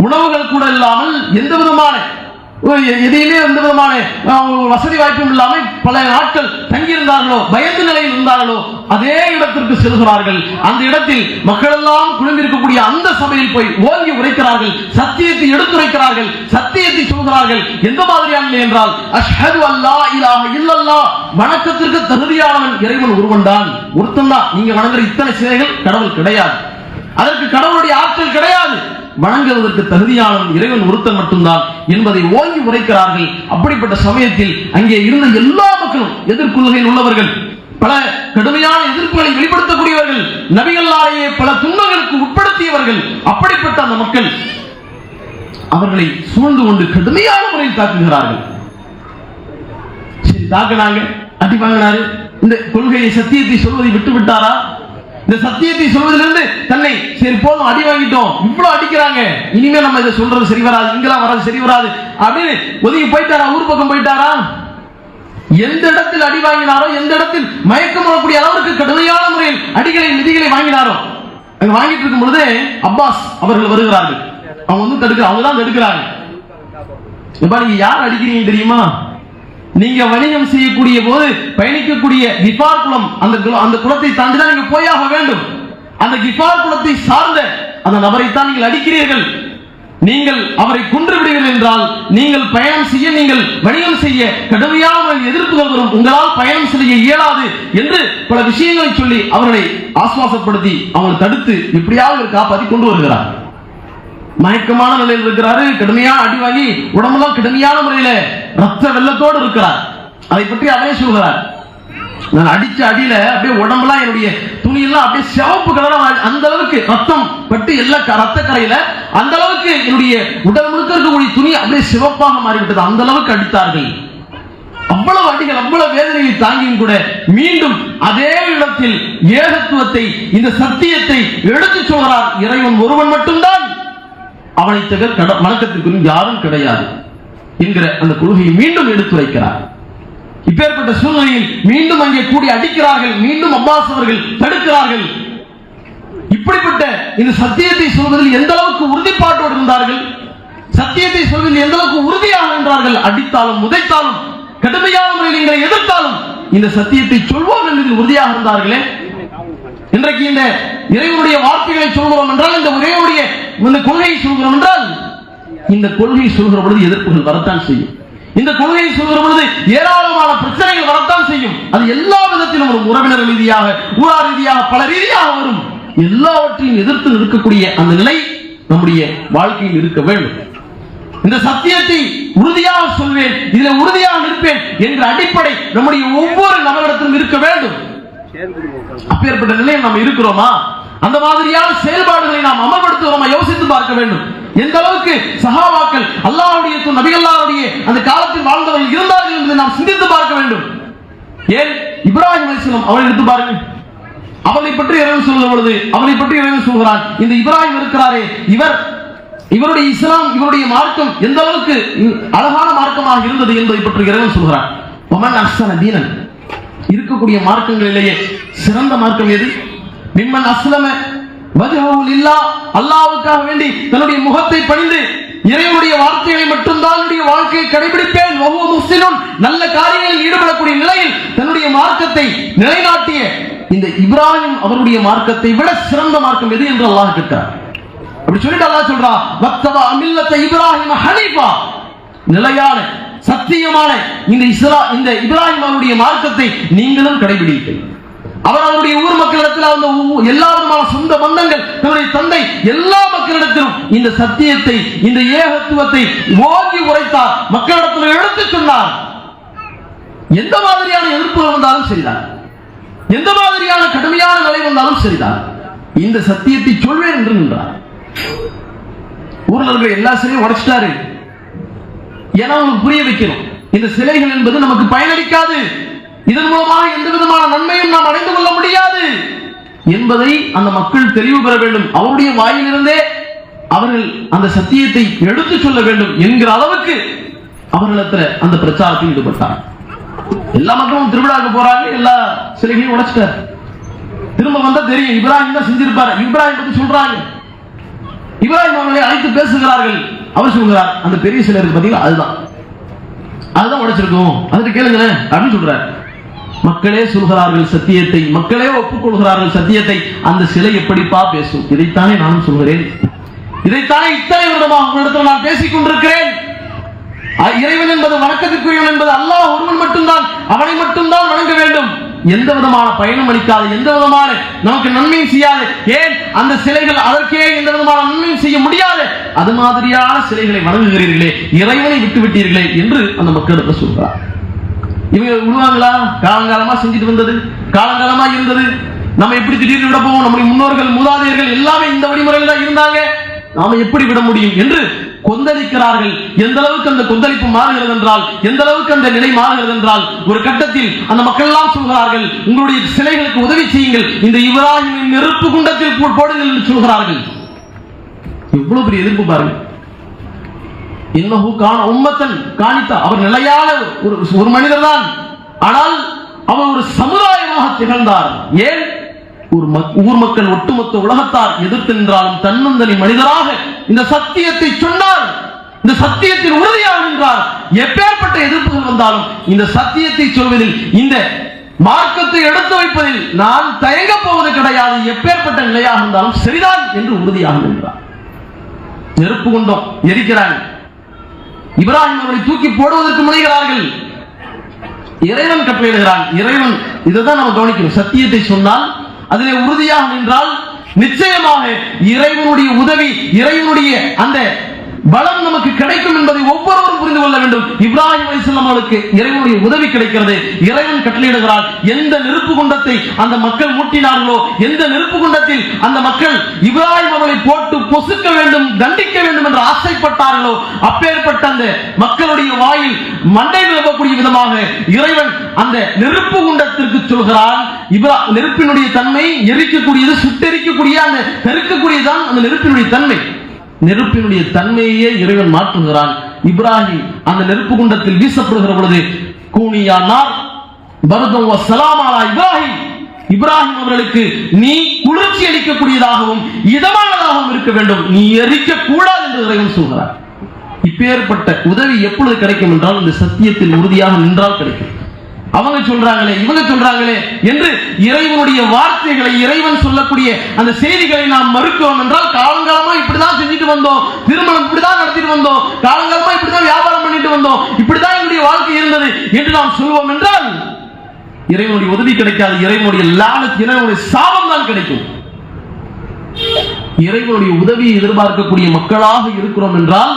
உணவுகள் கூட இல்லாமல் எந்த விதமான எதையுமே எந்த விதமான வசதி வாய்ப்பும் இல்லாமல் பல நாட்கள் தங்கியிருந்தார்களோ, பயந்த நிலையில் இருந்தார்களோ, அதே இடத்திற்கு செல்கிறார்கள். அந்த இடத்தில் மக்கள் எல்லாம் குழுந்திருக்கக்கூடிய அந்த சபையில் போய் ஓங்கி உரைக்கிறார்கள், சத்தியத்தை எடுத்துரைக்கிறார்கள், சத்தியத்தை சொல்கிறார்கள். எந்த மாதிரியான என்றால், அஷ்ஹது அல்லா இலாஹ இல்லல்லாஹ், வணக்கத்திற்கு தகுதியானவன் இறைவன் ஒருவன் தான், ஒருத்தன் தான். நீங்க வணங்குற இத்தனை சிலைகள் கடவுள் கிடையாது, அதற்கு கடவுளுடைய ஆற்றல் கிடையாது. வணங்குவதற்கு தகுதியானவன் இறைவன் ஒருத்தன் மட்டும்தான் என்பதை ஓங்கி உரைக்கிறார்கள். அப்படிப்பட்ட சமயத்தில் அங்கே இருந்த எல்லா மக்களும் எதிர்கொள்கையில் உள்ளவர்கள், பல கடுமையான எதிர்ப்புகளை வெளிப்படுத்தக்கூடியவர்கள், நபிகளாலேயே பல துன்பங்களுக்கு உட்படுத்தியவர்கள். அப்படிப்பட்ட அந்த மக்கள் அவர்களை சூழ்ந்து கொண்டு கடுமையான முறையில் தாக்குகிறார்கள். சரி, தாக்குனாங்க, அடி வாங்கினாரு. இந்த கொள்கையை சத்தியத்தை சொல்வதை விட்டு விட்டாரா? இந்த சத்தியத்தை சொல்வதிலிருந்து தன்னை சரி போதும், அடி வாங்கிட்டோம், இவ்வளவு அடிக்கிறாங்க, இனிமே நம்ம இதை சொல்றது சரி வராது, இங்கெல்லாம் வராது, சரி வராது அப்படின்னு ஒதுங்கி போயிட்டாரா? ஊர் பக்கம் போயிட்டாரா? எந்த இடத்தில் அடி வாங்கினாரோ, எந்த இடத்தில் மயக்கம் வரக்கூடிய அளவுக்கு கடுமையான முறையில் அடிகளை மிதிகளை வாங்கினாரோ, அங்க வாங்கிட்டு இருக்கும் பொழுது அப்பாஸ் அவர்கள் வருகிறார்கள். அவங்க வந்து தடுக்கிறாங்க, அவங்க தான் தடுக்கிறாங்க. நீங்க யார் அடிக்கிறீங்க தெரியுமா? நீங்க வணிகம் செய்யக்கூடிய போது பயணிக்கக்கூடிய கிஃபார் குலம், அந்த குலத்தை தாண்டிதான் நீங்க போயாக வேண்டும். அந்த கிஃபார் குலத்தை சார்ந்த அந்த நபரைத்தான் நீங்கள் அடிக்கிறீர்கள். நீங்கள் அவரை கொன்று விடுவீர்கள் என்றால் நீங்கள் பயணம் செய்ய, நீங்கள் வணிகம் செய்ய கடுமையான எதிர்ப்புகள் வரும், உங்களால் பயணம் செய்ய இயலாது என்று பல விஷயங்களை சொல்லி அவர்களை ஆசுவாசப்படுத்தி அவங்களை தடுத்து எப்படியாவது காப்பாற்றி கொண்டு வருகிறார். மயக்கமான நிலையில் இருக்கிறாரு, கடுமையான அடி வாங்கி உடம்பெல்லாம் கடுமையான முறையில ரத்த வெள்ளத்தோடு இருக்கிறார். அதை பற்றி அவரே சொல்கிறார், நான் அடிச்ச அடியில அப்படியே உடம்பெல்லாம் என்னுடைய துணியெல்லாம் அப்படியே சிவப்பு கலரா, அந்த அளவுக்கு ரத்தம் பட்டு எல்லா ரத்த கரையில அந்த அளவுக்கு என்னுடைய உடல் முழுக்க இருக்கக்கூடிய துணி அப்படியே சிவப்பாக மாறிவிட்டது. அந்த அளவுக்கு அடித்தார்கள். அவ்வளவு அடிகள், அவ்வளவு வேதனையை தாங்கியும் கூட மீண்டும் அதே இடத்தில் ஏகத்துவத்தை, இந்த சத்தியத்தை எடுத்து சொல்கிறார். இறைவன் ஒருவன் மட்டும்தான், அவனை தவிர வணக்கத்திற்கு யாரும் கிடையாது என்கிற அந்த கொள்கையை மீண்டும் எடுத்துரைக்கிறார். இப்பேற்பட்ட சூழ்நிலையில் மீண்டும் அங்கே கூடி அடிக்கிறார்கள். மீண்டும் அப்பாஸ் அவர்கள் தடுக்கிறார்கள். இப்படிப்பட்ட இந்த சத்தியத்தை சொல்வதில் எந்த அளவுக்கு உறுதிப்பாட்டோடு இருந்தார்கள், சத்தியத்தை சொல்வதில் எந்த அளவுக்கு உறுதியாக நின்றார்கள். அடித்தாலும் உதைத்தாலும் கடுமையான முறையில் எங்களை எதிர்த்தாலும் இந்த சத்தியத்தை சொல்வோம் என்பதில் உறுதியாக இருந்தார்களே. இன்றைக்கு இந்த இறைவனுடைய வார்த்தைகளை சொல்கிறோம் என்றால், இந்த இறைவனுடைய இந்த கொள்கையை சொல்கிறோம் என்றால், இந்த கொள்கையை சொல்கிற பொழுது எதிர்ப்புகள் வரத்தான் செய்யும். இந்த கொள்கையை சொல்கிற பொழுது ஏராளமான பிரச்சனைகள் வரத்தான் செய்யும். அது எல்லா விதத்திலும் ஒரு உறவினர் ரீதியாக, ஊரார் ரீதியாக, பல ரீதியாக வரும். எல்லாவற்றையும் எதிர்த்து நிற்கக்கூடிய அந்த நிலை நம்முடைய வாழ்க்கையில் இருக்க வேண்டும். இந்த சத்தியத்தை உறுதியாக சொல்வேன், இதில் உறுதியாக நிற்பேன் என்ற அடிப்படை நம்முடைய ஒவ்வொரு நபரிடத்திலும் இருக்க வேண்டும். அப்பேற்பட்ட நிலையில் நாம் இருக்கிறோமா? அந்த மாதிரியான செயல்பாடுகளை நாம் அமல்படுத்துகிறோமா? யோசித்து பார்க்க வேண்டும். எந்த அளவுக்கு சஹாபாக்கள் அல்லாஹ்வுடைய நபிகளாருடைய அந்த காலத்தில் வாழ்ந்தவர்கள் இருந்தார்கள் என்பதை நாம் சிந்தித்து பார்க்க வேண்டும். ஏன் இப்ராஹிம் அலைஹிஸ்ஸலாம் அவரை எடுத்து பாருங்கள். அவரை பற்றி இறைவன் சொல்கிற பொழுது அவரை பற்றி இறைவன் சொல்கிறான், இந்த இப்ராஹிம் இருக்கிறாரே, இவருடைய இஸ்லாம், இவருடைய மார்க்கம் எந்த அளவுக்கு அழகான மார்க்கமாக இருந்தது என்பதை பற்றி இறைவன் சொல்கிறான். ஒமன் அஹ்ஸன தீனன், இருக்கக்கூடிய மார்க்கங்களிலேயே சிறந்த மார்க்கம் எது? மிம்மன் அஸ்லம வஜ்ஹஹு லில்லாஹ், அல்லாஹ்வுக்காக வேண்டி தன்னுடைய முகத்தை பணிந்து இறைவனுடைய வார்த்தைகளை மட்டும்தான் என்னுடைய வாழ்க்கையை கடைபிடிப்பேன், வஹுவ முஹ்ஸினுன், நல்ல காரியங்களில் ஈடுபடக்கூடிய நிலையில் தன்னுடைய மார்க்கத்தை நிலைநாட்டிய இந்த இப்ராஹிம் அவருடைய மார்க்கத்தை விட சிறந்த மார்க்கம் எது என்று அல்லாஹ் கேட்கிறார். அப்படி சொல்லிட்டு அல்லாஹ் சொல்றா, வத்தபா மில்லத இப்ராஹிம் ஹனீஃபா, நிலையான சத்தியமான இந்த இப்ராஹிம் அவருடைய மார்க்கத்தை நீங்களும் கடைபிடிப்பீர்கள். அவர் அவருடைய ஊர் மக்களிடத்தில் அந்த எல்லா விதமான சொந்த பந்தங்கள், தன்னுடைய தந்தை, எல்லா மக்களிடத்திலும் இந்த சத்தியத்தை, இந்த ஏகத்துவத்தை ஓங்கி உரைத்தார், மக்களிடத்தில் எடுத்து சொன்னார். எந்த மாதிரியான எதிர்ப்பு வந்தாலும் சரிதான், எந்த மாதிரியான கடுமையான நிலை வந்தாலும் சரிதான், இந்த சத்தியத்தை சொல்வேன் என்று நின்றார். ஊரில் இருக்கிற எல்லா சிலையும் உடைச்சிட்டாரு. ஏன்னா உங்களுக்கு புரிய வைக்கணும், இந்த சிலைகள் என்பது நமக்கு பயனளிக்காது, இதன் மூலமாக எந்த விதமான நன்மையும் நாம் அடைந்து கொள்ள முடியாது என்பதை அந்த மக்கள் தெளிவு பெற வேண்டும். அவருடைய வாயிலிருந்தே அவர்கள் அந்த சத்தியத்தை எடுத்து சொல்ல வேண்டும் என்கிற அளவுக்கு அவர்களிடத்தில் அந்த பிரச்சாரத்தில் ஈடுபட்டார். எல்லா மக்களும் திருவிழாக்கு போறாங்க, எல்லா சிலைகளையும் உடைச்சிட்டார். திரும்ப வந்தா தெரியும் இப்ராஹிம் தான் செஞ்சிருப்பாரு. இப்ராஹிம் பத்தி சொல்றாங்க, இப்ராஹிம் அவர்களை அழைத்து பேசுகிறார்கள். அவர் சொல்கிறார், அந்த பெரிய சிலை இருக்கு பாத்தீங்களா, அதுதான் உடைச்சிருக்கும், அதுக்கு கேளுங்களேன் அப்படின்னு சொல்றார். மக்களே சொல்கிறார்கள் சத்தியத்தை, மக்களே ஒப்புக்கொள்கிறார்கள் சத்தியத்தை. அந்த சிலை எப்படிப்பா பேசும்? இதைத்தானே நானும் சொல்கிறேன், இதைத்தானே இத்தனை வருடமாக உங்களிடத்தில் நான் பேசிக் கொண்டிருக்கிறேன். இறைவன் என்பது வணக்கத்திற்குரியவன் என்பது அல்லாஹ் ஒருவன் மட்டும்தான், அவனை மட்டும்தான் வணங்க வேண்டும். எந்த விதமான பயனும் அளிக்காது, எந்த விதமான நமக்கு நன்மையும் செய்யாது. ஏன் அந்த சிலைகள் அதற்கே எந்த விதமான நன்மையும் செய்ய முடியாது. அது மாதிரியான சிலைகளை வணங்குகிறீர்களே, இறைவனை விட்டு விட்டீர்களே என்று அந்த மக்களிடத்தில் சொல்றார். இவங்க விடுவாங்களா? காலங்காலமா செஞ்சுட்டு வந்தது, காலங்காலமா இருந்தது. நம்ம எப்படி திடீர்னு விட போவோம்? நம்முடைய முன்னோர்கள் மூதாதையர்கள் எல்லாமே இந்த வழிமுறையில் தான் இருந்தாங்க, நாம எப்படி விட முடியும் என்று கொந்தளிக்கிறார்கள். எந்த அளவுக்கு அந்த கொந்தளிப்பு மாறுகிறது என்றால், எந்த அளவுக்கு அந்த நிலை மாறுகிறது என்றால், ஒரு கட்டத்தில் அந்த மக்கள் எல்லாம் சொல்கிறார்கள், உங்களுடைய சிலைகளுக்கு உதவி செய்யுங்கள், இந்த இப்ராஹிமின் நெருப்பு குண்டத்தில் போடுங்கள் என்று சொல்கிறார்கள். எவ்வளவு பெரிய எதிர்ப்பு பாருங்கள். இன்னஹு கான உம்மத்தன் காணித்தா, அவர் நிலையான ஒரு மனிதர் தான், ஆனால் அவர் ஒரு சமுதாயமாக திகழ்ந்தார். ஏன்? ஊர் மக்கள் ஒட்டுமொத்த உலகத்தார் எதிர்த்து நின்றாலும் தன்னந்தனி மனிதராக இந்த சத்தியத்தை சொன்னார், இந்த சத்தியத்தில் உறுதியாக நின்றார். எப்பேற்பட்ட எதிர்ப்புகள் வந்தாலும் இந்த சத்தியத்தை சொல்வதில், இந்த மார்க்கத்தை எடுத்து வைப்பதில் நான் தயங்க போவது கிடையாது, எப்பேற்பட்ட நிலையாக இருந்தாலும் சரிதான் என்று உறுதியாக நின்றார். நெருப்பு குண்டம் எரிக்கிறார்கள், இப்ராஹிம் அவரை தூக்கி போடுவதற்கு முனைகிறார்கள். இறைவன் கட்டளையிடுகிறான். இறைவன் இதைதான் நம்ம கவனிக்கணும். சத்தியத்தை சொன்னால், அதிலே உறுதியாக நின்றால் நிச்சயமாக இறைவனுடைய உதவி, இறைவனுடைய அந்த பலம் நமக்கு கிடைக்கும் என்பதை ஒவ்வொருவரும் புரிந்து கொள்ள வேண்டும். இப்ராஹிம் அலைஹிஸ்ஸலாம் அவர்களுக்கு இறைவனுடைய உதவி கிடைக்கிறது. இறைவன் கட்டளையிடுகிறார். எந்த நெருப்பு குண்டத்தை அந்த மக்கள் மூட்டினார்களோ, எந்த நெருப்பு குண்டத்தில் அந்த மக்கள் இப்ராஹிம் அவர்களை போட்டு பொசுக்க வேண்டும், தண்டிக்க வேண்டும் என்று ஆசைப்பட்டார்களோ, அப்பேற்பட்ட அந்த மக்களுடைய வாயில் மண்டை விழக்கூடிய விதமாக இறைவன் அந்த நெருப்பு குண்டத்திற்கு சொல்கிறான். நெருப்பினுடைய தன்மை எரிக்கக்கூடியது, சுட்டெரிக்கக்கூடிய, அந்த பெருக்கக்கூடியதான் அந்த நெருப்பினுடைய தன்மை. நெருப்பினுடைய தன்மையே இறைவன் மாற்றுகிறான். இப்ராஹிம் அந்த நெருப்பு குண்டத்தில் வீசப்படுகிற பொழுது கூனியா நார் பர்தம் வ ஸலாம் அலா இப்ராஹிம், இப்ராஹிம் அவர்களுக்கு நீ குளிர்ச்சி அளிக்கக்கூடியதாகவும் இதமானதாகவும் இருக்க வேண்டும், நீ எரிக்க கூடாது என்று இறைவன் சொல்கிறார். இப்பேற்பட்ட உதவி எப்பொழுது கிடைக்கும் என்றால், இந்த சத்தியத்தில் உறுதியாக நின்றால் கிடைக்கும். அவங்க சொல்றாங்களே, இவங்க சொல்றாங்களே என்று இறைவனுடைய வார்த்தைகளை, இறைவன் சொல்லக்கூடிய அந்த செய்திகளை நாம் மறுக்கிறோம் என்றால், காலங்காலமா இப்படிதான் செஞ்சுட்டு வந்தோம், திருமணம் இப்படிதான் நடத்திட்டு வந்தோம், காலங்காலமா இப்படிதான் வியாபாரம் பண்ணிட்டு வந்தோம், இப்படிதான் என்னுடைய வாழ்க்கை இருந்தது என்று நாம் சொல்வோம் என்றால் இறைவனுடைய உதவி கிடைக்காது. இறைவனுடைய லானத், இறைவனுடைய சாபம் தான் கிடைக்கும். இறைவனுடைய உதவியை எதிர்பார்க்கக்கூடிய மக்களாக இருக்கிறோம் என்றால்,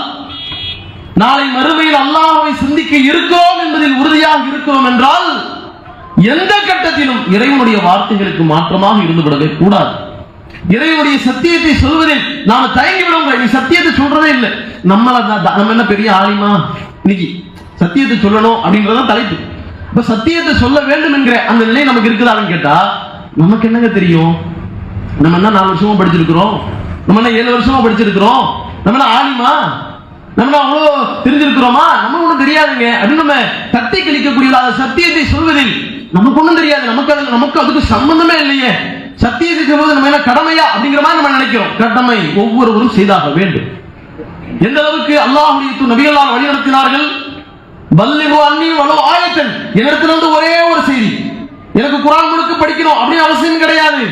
நாளை மறுமையில் அல்லாஹ்வை சந்திக்க இருக்கிறோம் என்பதில் உறுதியாக இருக்கிறோம் என்றால், எந்த கட்டத்திலும் இறைவனுடைய வார்த்தைகளுக்கு மாற்றமாக இருந்துவிடவே கூடாது. இறைவனுடைய சத்தியத்தை சொல்வதில் நாம தயங்கி விடுவோம். நீ சத்தியத்தை சொல்றதே இல்லை, நம்ம என்ன பெரிய ஆலிமா, இன்னைக்கு சத்தியத்தை சொல்லணும் அப்படின்றதான் தலைப்பு. இப்ப சத்தியத்தை சொல்ல வேண்டும் என்கிற அந்த நிலை நமக்கு இருக்குதான்னு கேட்டா, நமக்கு என்னங்க தெரியும்? நம்ம என்ன 4 வருஷமா படிச்சிருக்கிறோம், நம்ம என்ன 7 வருஷமா படிச்சிருக்கிறோம், நம்ம என்ன ஆலிமா, நம்ம அவ்வளோ தெரிஞ்சிருக்கிறோமா? நம்ம ஒண்ணும் தெரியாதுங்க அப்படின்னு நம்ம தட்டி கழிக்கக்கூடிய சத்தியத்தை சொல்வதில் நமக்கு ஒண்ணும் தெரியாது, நமக்கு அதுக்கு சம்பந்தமே இல்லையே, சத்தியத்தை சொல்வது நம்ம என்ன கடமையா அப்படிங்கிற மாதிரி நம்ம நினைக்கிறோம். கடமை ஒவ்வொருவரும் செய்தாக வேண்டும். எந்த அளவுக்கு அல்லாஹ்வுடைய நபிகளால் வழிநடத்தினார்கள். பல்லிகு அன்னி வலோ ஆயத்தன், என்னிடத்திலிருந்து ஒரே ஒரு செய்தி, எனக்கு குர்ஆன் முழுக்க படிக்கணும் அப்படின்னு அவசியம் கிடையாது.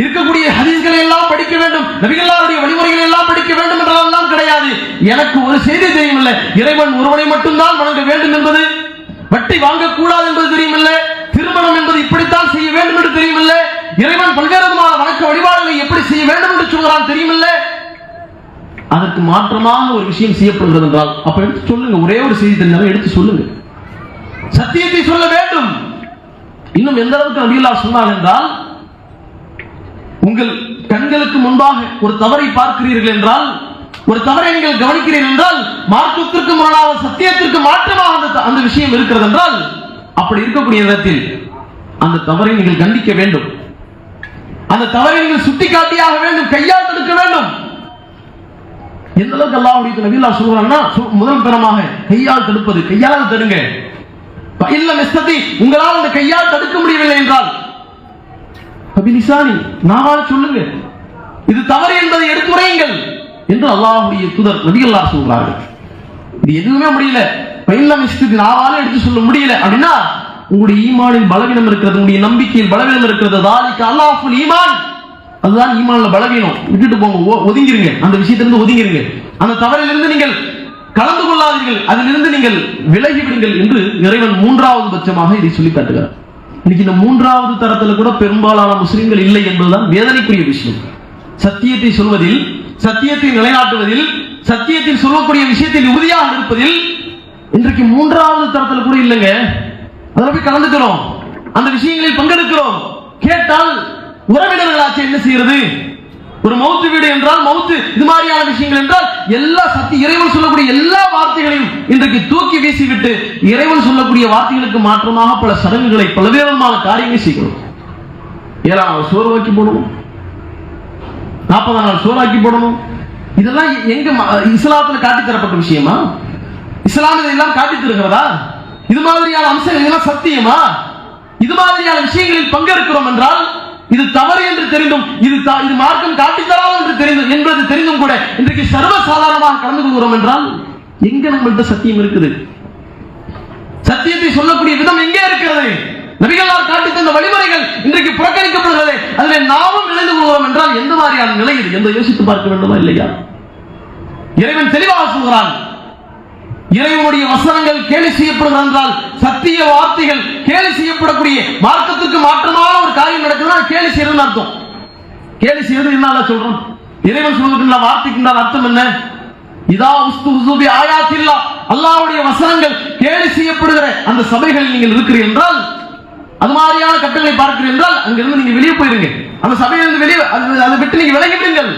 இருக்கக்கூடிய ஹதீஸ்களை எல்லாம் படிக்க வேண்டும், நபிகளாருடைய வழிமுறைகளை எல்லாம் படிக்க வேண்டும் என்றெல்லாம் கிடையாது. எனக்கு ஒரு செய்தி தெரியுமில்லை, இறைவன் ஒருவனை மட்டும்தான் வணங்க வேண்டும் என்பது, வட்டி வாங்கக்கூடாது என்பது தெரியுமில்லை, திருமணம் என்பது இப்படித்தான் செய்ய வேண்டும் என்று தெரியுமில்லை, இறைவன் பல்வேறு விதமான வணக்க வழிபாடுகளை எப்படி செய்ய வேண்டும் என்று சொல்கிறான் தெரியுமில்லை. அதற்கு மாற்றமாக ஒரு விஷயம் செய்யப்படுகிறது என்றால், அப்ப எடுத்து சொல்லுங்க. ஒரே ஒரு செய்தி தெரிஞ்சாலும் எடுத்து சொல்லுங்க. சத்தியத்தை சொல்ல வேண்டும். இன்னும் எந்த அளவுக்கு நபிகளார் சொன்னார் என்றால், உங்கள் கண்களுக்கு முன்பாக ஒரு தவறை பார்க்கிறீர்கள் என்றால், ஒரு தவறை நீங்கள் கவனிக்கிறீர்கள் என்றால், மார்க்கத்திற்கு முரணாக சத்தியத்திற்கு மாற்றமாக அந்த விஷயம் இருக்கிறது என்றால், அப்படி இருக்கக்கூடிய இடத்தில் அந்த தவறை நீங்கள் கண்டிக்க வேண்டும், அந்த தவறை நீங்கள் சுட்டிக்காட்டியாக வேண்டும், கையால் தடுக்க வேண்டும். எந்த அளவுக்கு அல்லாஹ்வுடைய நபிகளார் சொல்றாங்கன்னா, முதல் தரமாக கையால் தடுப்பது, கையால் தடுங்க. உங்களால் அந்த கையால் தடுக்க முடியவில்லை என்றால் நாவால் சொல்லுங்க, இது தவறு என்பதை எடுத்துரையுங்கள். என்று அல்லாஹ்வுடைய தூதர் நபிகளார் சொல்கிறார்கள். இது எதுவுமே முடியல, பையன் இஷ்டத்துக்கு நாவாலே எடுத்து சொல்ல முடியல அப்படின்னா உங்களுடைய ஈமானில் பலவீனம் இருக்கிறது, உங்களுடைய நம்பிக்கையில் பலவீனம் இருக்கிறது. தாலிக அல்லாஹ்வுல் ஈமான், அதுதான் ஈமான்ல பலவீனம். விட்டுட்டு போங்க, ஒதுங்கிருங்க, அந்த விஷயத்திலிருந்து ஒதுங்கிருங்க, அந்த தவறிலிருந்து நீங்கள் கலந்து கொள்ளாதீர்கள், அதிலிருந்து நீங்கள் விலகி விடுங்கள் என்று இறைவன் மூன்றாவது பட்சமாக இதை சொல்லி காட்டுகிறார். இன்னைக்கு இந்த மூன்றாவது தரத்துல கூட பெரும்பாலான முஸ்லிம்கள் இல்லை என்பதுதான் வேதனைக்குரிய விஷயம். சத்தியத்தை சொல்வதில், சத்தியத்தை நிலைநாட்டுவதில், சத்தியத்தில் சொல்லக்கூடிய விஷயத்தில் உறுதியாக இருப்பதில் இன்றைக்கு மூன்றாவது தரத்துல கூட இல்லைங்க. அதில் போய் கலந்துக்கிறோம், அந்த விஷயங்களில் பங்கெடுக்கிறோம். கேட்டால் உறவினர்களாச்சு என்ன செய்யறது? ஒரு மௌத்து வீடு என்றால் மௌத்து, இது மாதிரியான விஷயங்கள் என்றால் எல்லா இறைவன் சொல்லக்கூடிய எல்லா வார்த்தைகளையும் இன்றைக்கு தூக்கி வீசிவிட்டு இறைவன் சொல்லக்கூடிய வார்த்தைகளுக்கு மாற்றமாக பல சடங்குகளை, பலவிதமான காரியங்களை செய்கிறோம். 7ஆம் நாள் சோறாக்கி போடணும், 40ஆம் நாள் சோறாக்கி போடணும். இதெல்லாம் எங்க இஸ்லாத்துல காட்டி தரப்பட்ட விஷயமா? இஸ்லாம் இதெல்லாம் காட்டி தருகிறதா? இது மாதிரியான அம்சங்கள் இதெல்லாம் சத்தியமா? இது மாதிரியான விஷயங்களில் பங்கெடுக்கிறோம் என்றால் இது தவறு என்று தெரிந்தும், இது மார்க்கம் காட்டித்தராது என்று தெரிந்தும் என்பது தெரிந்தும் கூட இன்றைக்கு சர்வசாதாரணமாக கலந்து கொள்கிறோம் என்றால் எங்க நம்மள்ட்ட சத்தியம் இருக்குது? சத்தியத்தை சொல்லக்கூடிய விதம் எங்கே இருக்கிறது? நபிகளார் காட்டி தந்த வழிமுறைகள் இன்றைக்கு புறக்கணிக்கப்படுகிறது. அதில் நாமும் இணைந்து கொள்கிறோம் என்றால் எந்த மாதிரியான நிலை இது? எந்த யோசித்து பார்க்க வேண்டுமா இல்லையா? இறைவன் தெளிவாக சொல்கிறான், இறைவனுடைய வசனங்கள் கேலி செய்யப்படுகிறது என்றால், சத்திய வார்த்தைகள் கேலி செய்யப்படக்கூடிய மார்க்கத்துக்கு மாற்றமான ஒரு காரியம் நடக்குதுன்னா கேலி செய்யறதுன்னு அர்த்தம். கேலி செய்யறது என்ன சொல்றோம்? இறைவன் சொல்லுகின்ற வார்த்தைக்கு அர்த்தம் என்ன? இதா உஸ்துஹுபி ஆயாத்தில்லா, அல்லாஹ்வுடைய வசனங்கள் கேலி செய்யப்படுகிற அந்த சபைகளில் நீங்கள் இருக்கிறீர்கள் என்றால், அது மாதிரியான கட்டங்களை பார்க்கிறீர்கள் என்றால் அங்கிருந்து நீங்க வெளியே போயிருங்க. அந்த சபையிலிருந்து வெளியே அதை விட்டு நீங்க விலகி விடுங்கள்.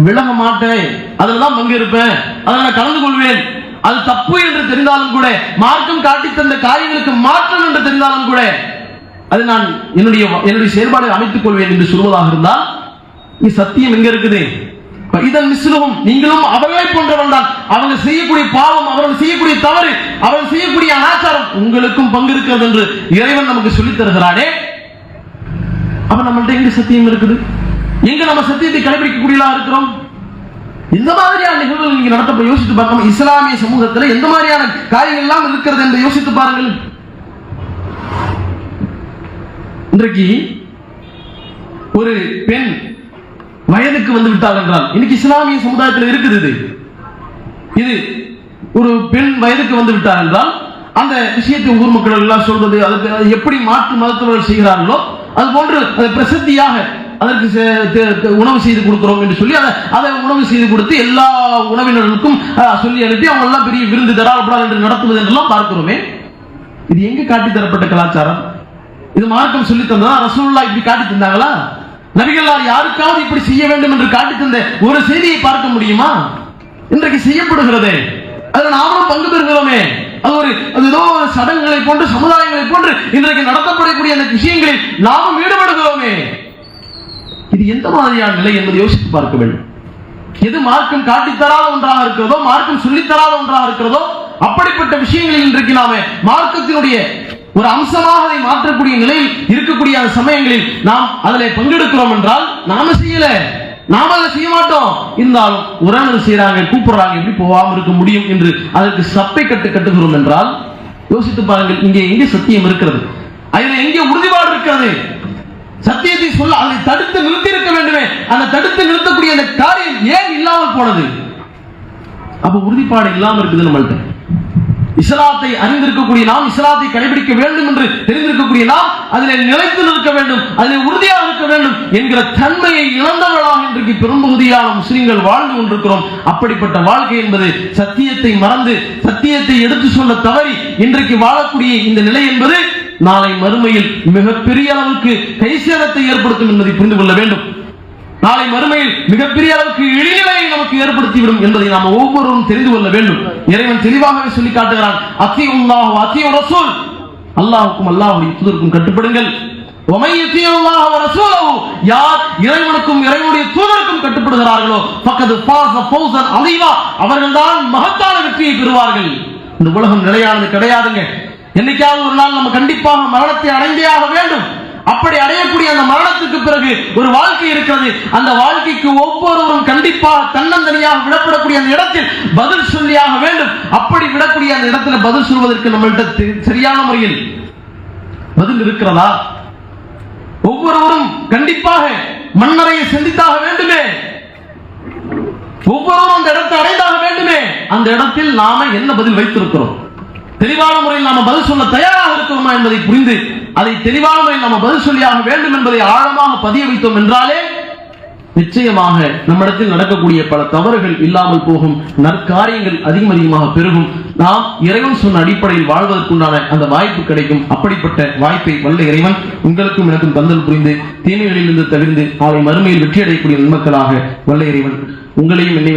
விலக மாட்டேன், அதில்தான் பங்கு இருப்பேன், அதில் நான் கலந்து கொள்வேன், அது தப்பு என்று தெரிந்தாலும் கூட, மார்க்கம் காட்டி தந்த காரியங்களுக்கு மாற்றம் என்று தெரிந்தாலும் கூட அது நான் என்னுடைய செயல்பாடு அமைத்துக் கொள்வேன் என்று சொல்வதாக இருந்தால் சத்தியம் எங்க இருக்குது? இதன் மிஸ்லுகும், நீங்களும் அவர்களை போன்றவர்கள் தான். அவங்க செய்யக்கூடிய பாவம், அவர்கள் செய்யக்கூடிய தவறு, அவர்கள் செய்யக்கூடிய அனாச்சாரம் உங்களுக்கும் பங்கு இருக்கிறது என்று இறைவன் நமக்கு சொல்லித் தருகிறானே, அப்ப நம்மள்ட்ட எங்க சத்தியம் இருக்குது? எங்க நம்ம சத்தியத்தை கடைபிடிக்கக்கூடியதா இருக்கிறோம்? இந்த மாதிரியான நிகழ்வுகள் நீங்க நடத்த யோசித்து பார்க்கணும். இஸ்லாமிய சமூகத்தில் எந்த மாதிரியான காரியங்கள் எல்லாம் இருக்கிறது என்று யோசித்து பாருங்கள். இன்றைக்கு ஒரு பெண் வயதுக்கு வந்து விட்டால் என்றால், இன்னைக்கு இஸ்லாமிய சமுதாயத்தில் இருக்குது இது ஒரு பெண் வயதுக்கு வந்து விட்டார் என்றால் அந்த விஷயத்தை ஊர் மக்கள் எல்லாம் சொல்றது, அதுக்கு எப்படி மாற்று மருத்துவர்கள் செய்கிறார்களோ அது போன்று அது பிரசித்தியாக அதற்கு உணவு செய்து கொடுக்கிறோம் என்று சொல்லி அதை உணவு செய்து கொடுத்து எல்லா உணவினர்களுக்கும் சொல்லி அனுப்பி அவங்க எல்லாம் பெரிய விருந்து தராப்படாது என்று நடத்துவது என்றெல்லாம் பார்க்கிறோமே. இது எங்க காட்டி தரப்பட்ட கலாச்சாரம்? இது மார்க்கம் சொல்லி தந்ததா? ரசூலுல்லாஹ் இப்படி காட்டி தந்தாங்களா? நபிகளார் யாருக்காவது இப்படி செய்ய வேண்டும் என்று காட்டி தந்த ஒரு செய்தியை பார்க்க முடியுமா? இன்றைக்கு செய்யப்படுகிறது, அதில் நாமும் பங்கு பெறுகிறோமே. அது ஏதோ சடங்குகளை போன்று, சமுதாயங்களை போன்று இன்றைக்கு நடத்தப்படக்கூடிய அந்த விஷயங்களில் நாமும் ஈடுபடுகிறோமே. இது எந்த மாதிரியான நிலை என்பதை யோசித்து பார்க்க வேண்டும். எது மார்க்கம் காட்டித்தராத ஒன்றாக இருக்கிறதோ, மார்க்கம் சொல்லித்தராத ஒன்றாக இருக்கிறதோ, அப்படிப்பட்ட விஷயங்களில் இன்றைக்கு நாம மார்க்கத்தினுடைய ஒரு அம்சமாக அதை மாற்றக்கூடிய நிலையில் இருக்கக்கூடிய அந்த சமயங்களில் நாம் அதில் பங்கெடுக்கிறோம் என்றால் நாம செய்யல, நாம அதை செய்ய மாட்டோம். இருந்தாலும் உறவினர் செய்யறாங்க, கூப்பிடுறாங்க, எப்படி போகாம இருக்க முடியும் என்று அதற்கு சப்பை கட்டுகிறோம் என்றால் யோசித்து பாருங்கள், இங்கே எங்கே சத்தியம் இருக்கிறது? அதில் எங்கே உறுதிப்பாடு இருக்கிறது? சத்தியத்தை சொல்ல அதை தடுத்து நிறுத்தி இருக்க வேண்டுமே, அந்த தடுத்து நிறுத்தக்கூடிய அந்த காரியம் ஏன் இல்லாமல் போனது? அப்ப உறுதிப்பாடு இல்லாமல் இருக்குது நம்மள்ட்ட. இஸ்லாத்தை அறிந்திருக்கக்கூடிய நாம், இஸ்லாத்தை கடைபிடிக்க வேண்டும் என்று தெரிந்திருக்கக்கூடிய நாம் அதில் நிலைத்து நிற்க வேண்டும், அதில் உறுதியாக இருக்க வேண்டும் என்கிற தன்மையை இழந்தவர்களாக இன்றைக்கு பெரும்பகுதியான முஸ்லிம்கள் வாழ்ந்து கொண்டிருக்கிறோம். அப்படிப்பட்ட வாழ்க்கை என்பது சத்தியத்தை மறந்து, சத்தியத்தை எடுத்து சொல்ல தவறி இன்றைக்கு வாழக்கூடிய இந்த நிலை என்பது நாளை மறுமையில் மிகப்பெரிய அளவுக்கு கைசேதத்தை ஏற்படுத்தும் என்பதை புரிந்து கொள்ள வேண்டும். நாளை மறுமையில் மிகப்பெரிய அளவுக்கு இழிநிலையை நமக்கு ஏற்படுத்திவிடும் என்பதை நாம் ஒவ்வொருவரும் தெரிந்து கொள்ள வேண்டும். இறைவன் தெளிவாகவே சொல்லி காட்டுகிறான், அத்தியுல்லாஹு அத்தியு ரசூல், அல்லாஹ்வுக்கும் அல்லாஹ்வுடைய தூதருக்கும் கட்டுப்படுங்கள். வமை யத்தியுல்லாஹு வ ரசூலஹு, யார் இறைவனுக்கும் இறைவனுடைய தூதருக்கும் கட்டுப்படுகிறார்களோ ஃபக்கத் ஃபாஸ ஃபௌஸன் அலீமா, அவர்கள்தான் மகத்தான வெற்றியை பெறுவார்கள். இந்த உலகம் நிலையானது கிடையாதுங்க. என்னைக்காவது ஒரு நாள் நம்ம கண்டிப்பாக மரணத்தை அடைந்தே ஆக வேண்டும். அப்படி அடையக்கூடிய அந்த மரணத்துக்கு பிறகு ஒரு வாழ்க்கை இருக்கிறது. அந்த வாழ்க்கைக்கு ஒவ்வொருவரும் கண்டிப்பாக தன்னந்தனியாக விடப்படக்கூடிய அந்த இடத்தில் பதில் சொல்லியாக வேண்டும். அப்படி விடக்கூடிய அந்த இடத்துல பதில் சொல்வதற்கு நம்மள்கிட்ட சரியான முறையில் பதில் இருக்கிறதா? ஒவ்வொருவரும் கண்டிப்பாக மண்ணறையை சிந்தித்தாக வேண்டுமே, ஒவ்வொருவரும் அந்த இடத்தை அடைந்தாக வேண்டுமே. அந்த இடத்தில் நாம என்ன பதில் வைத்திருக்கிறோம், தெளிவான முறையில் நாம பதில் சொல்ல தயாராக இருக்கிறோமா என்பதை புரிந்து அதை தெளிவான முறையில் நாம பதில் சொல்லியாக வேண்டும் என்பதை ஆழமாக பதிய வைத்தோம் என்றாலே நிச்சயமாக நம்மிடத்தில் நடக்கக்கூடிய பல தவறுகள் இல்லாமல் போகும், நற்காரியங்கள் அதிகமாக பெருகும். நாம் இறைவன் சொன்ன அடிப்படையில் வாழ்வதற்குண்டான அந்த வாய்ப்பு கிடைக்கும். அப்படிப்பட்ட வாய்ப்பை வல்ல இறைவன் உங்களுக்கும் எனக்கும் தந்தல் புரிந்து தீமைகளிலிருந்து தவிர்த்து நாளை மறுமையில் வெற்றி அடையக்கூடிய நன்மக்களாக வல்ல இறைவன் உங்களையும் என்னை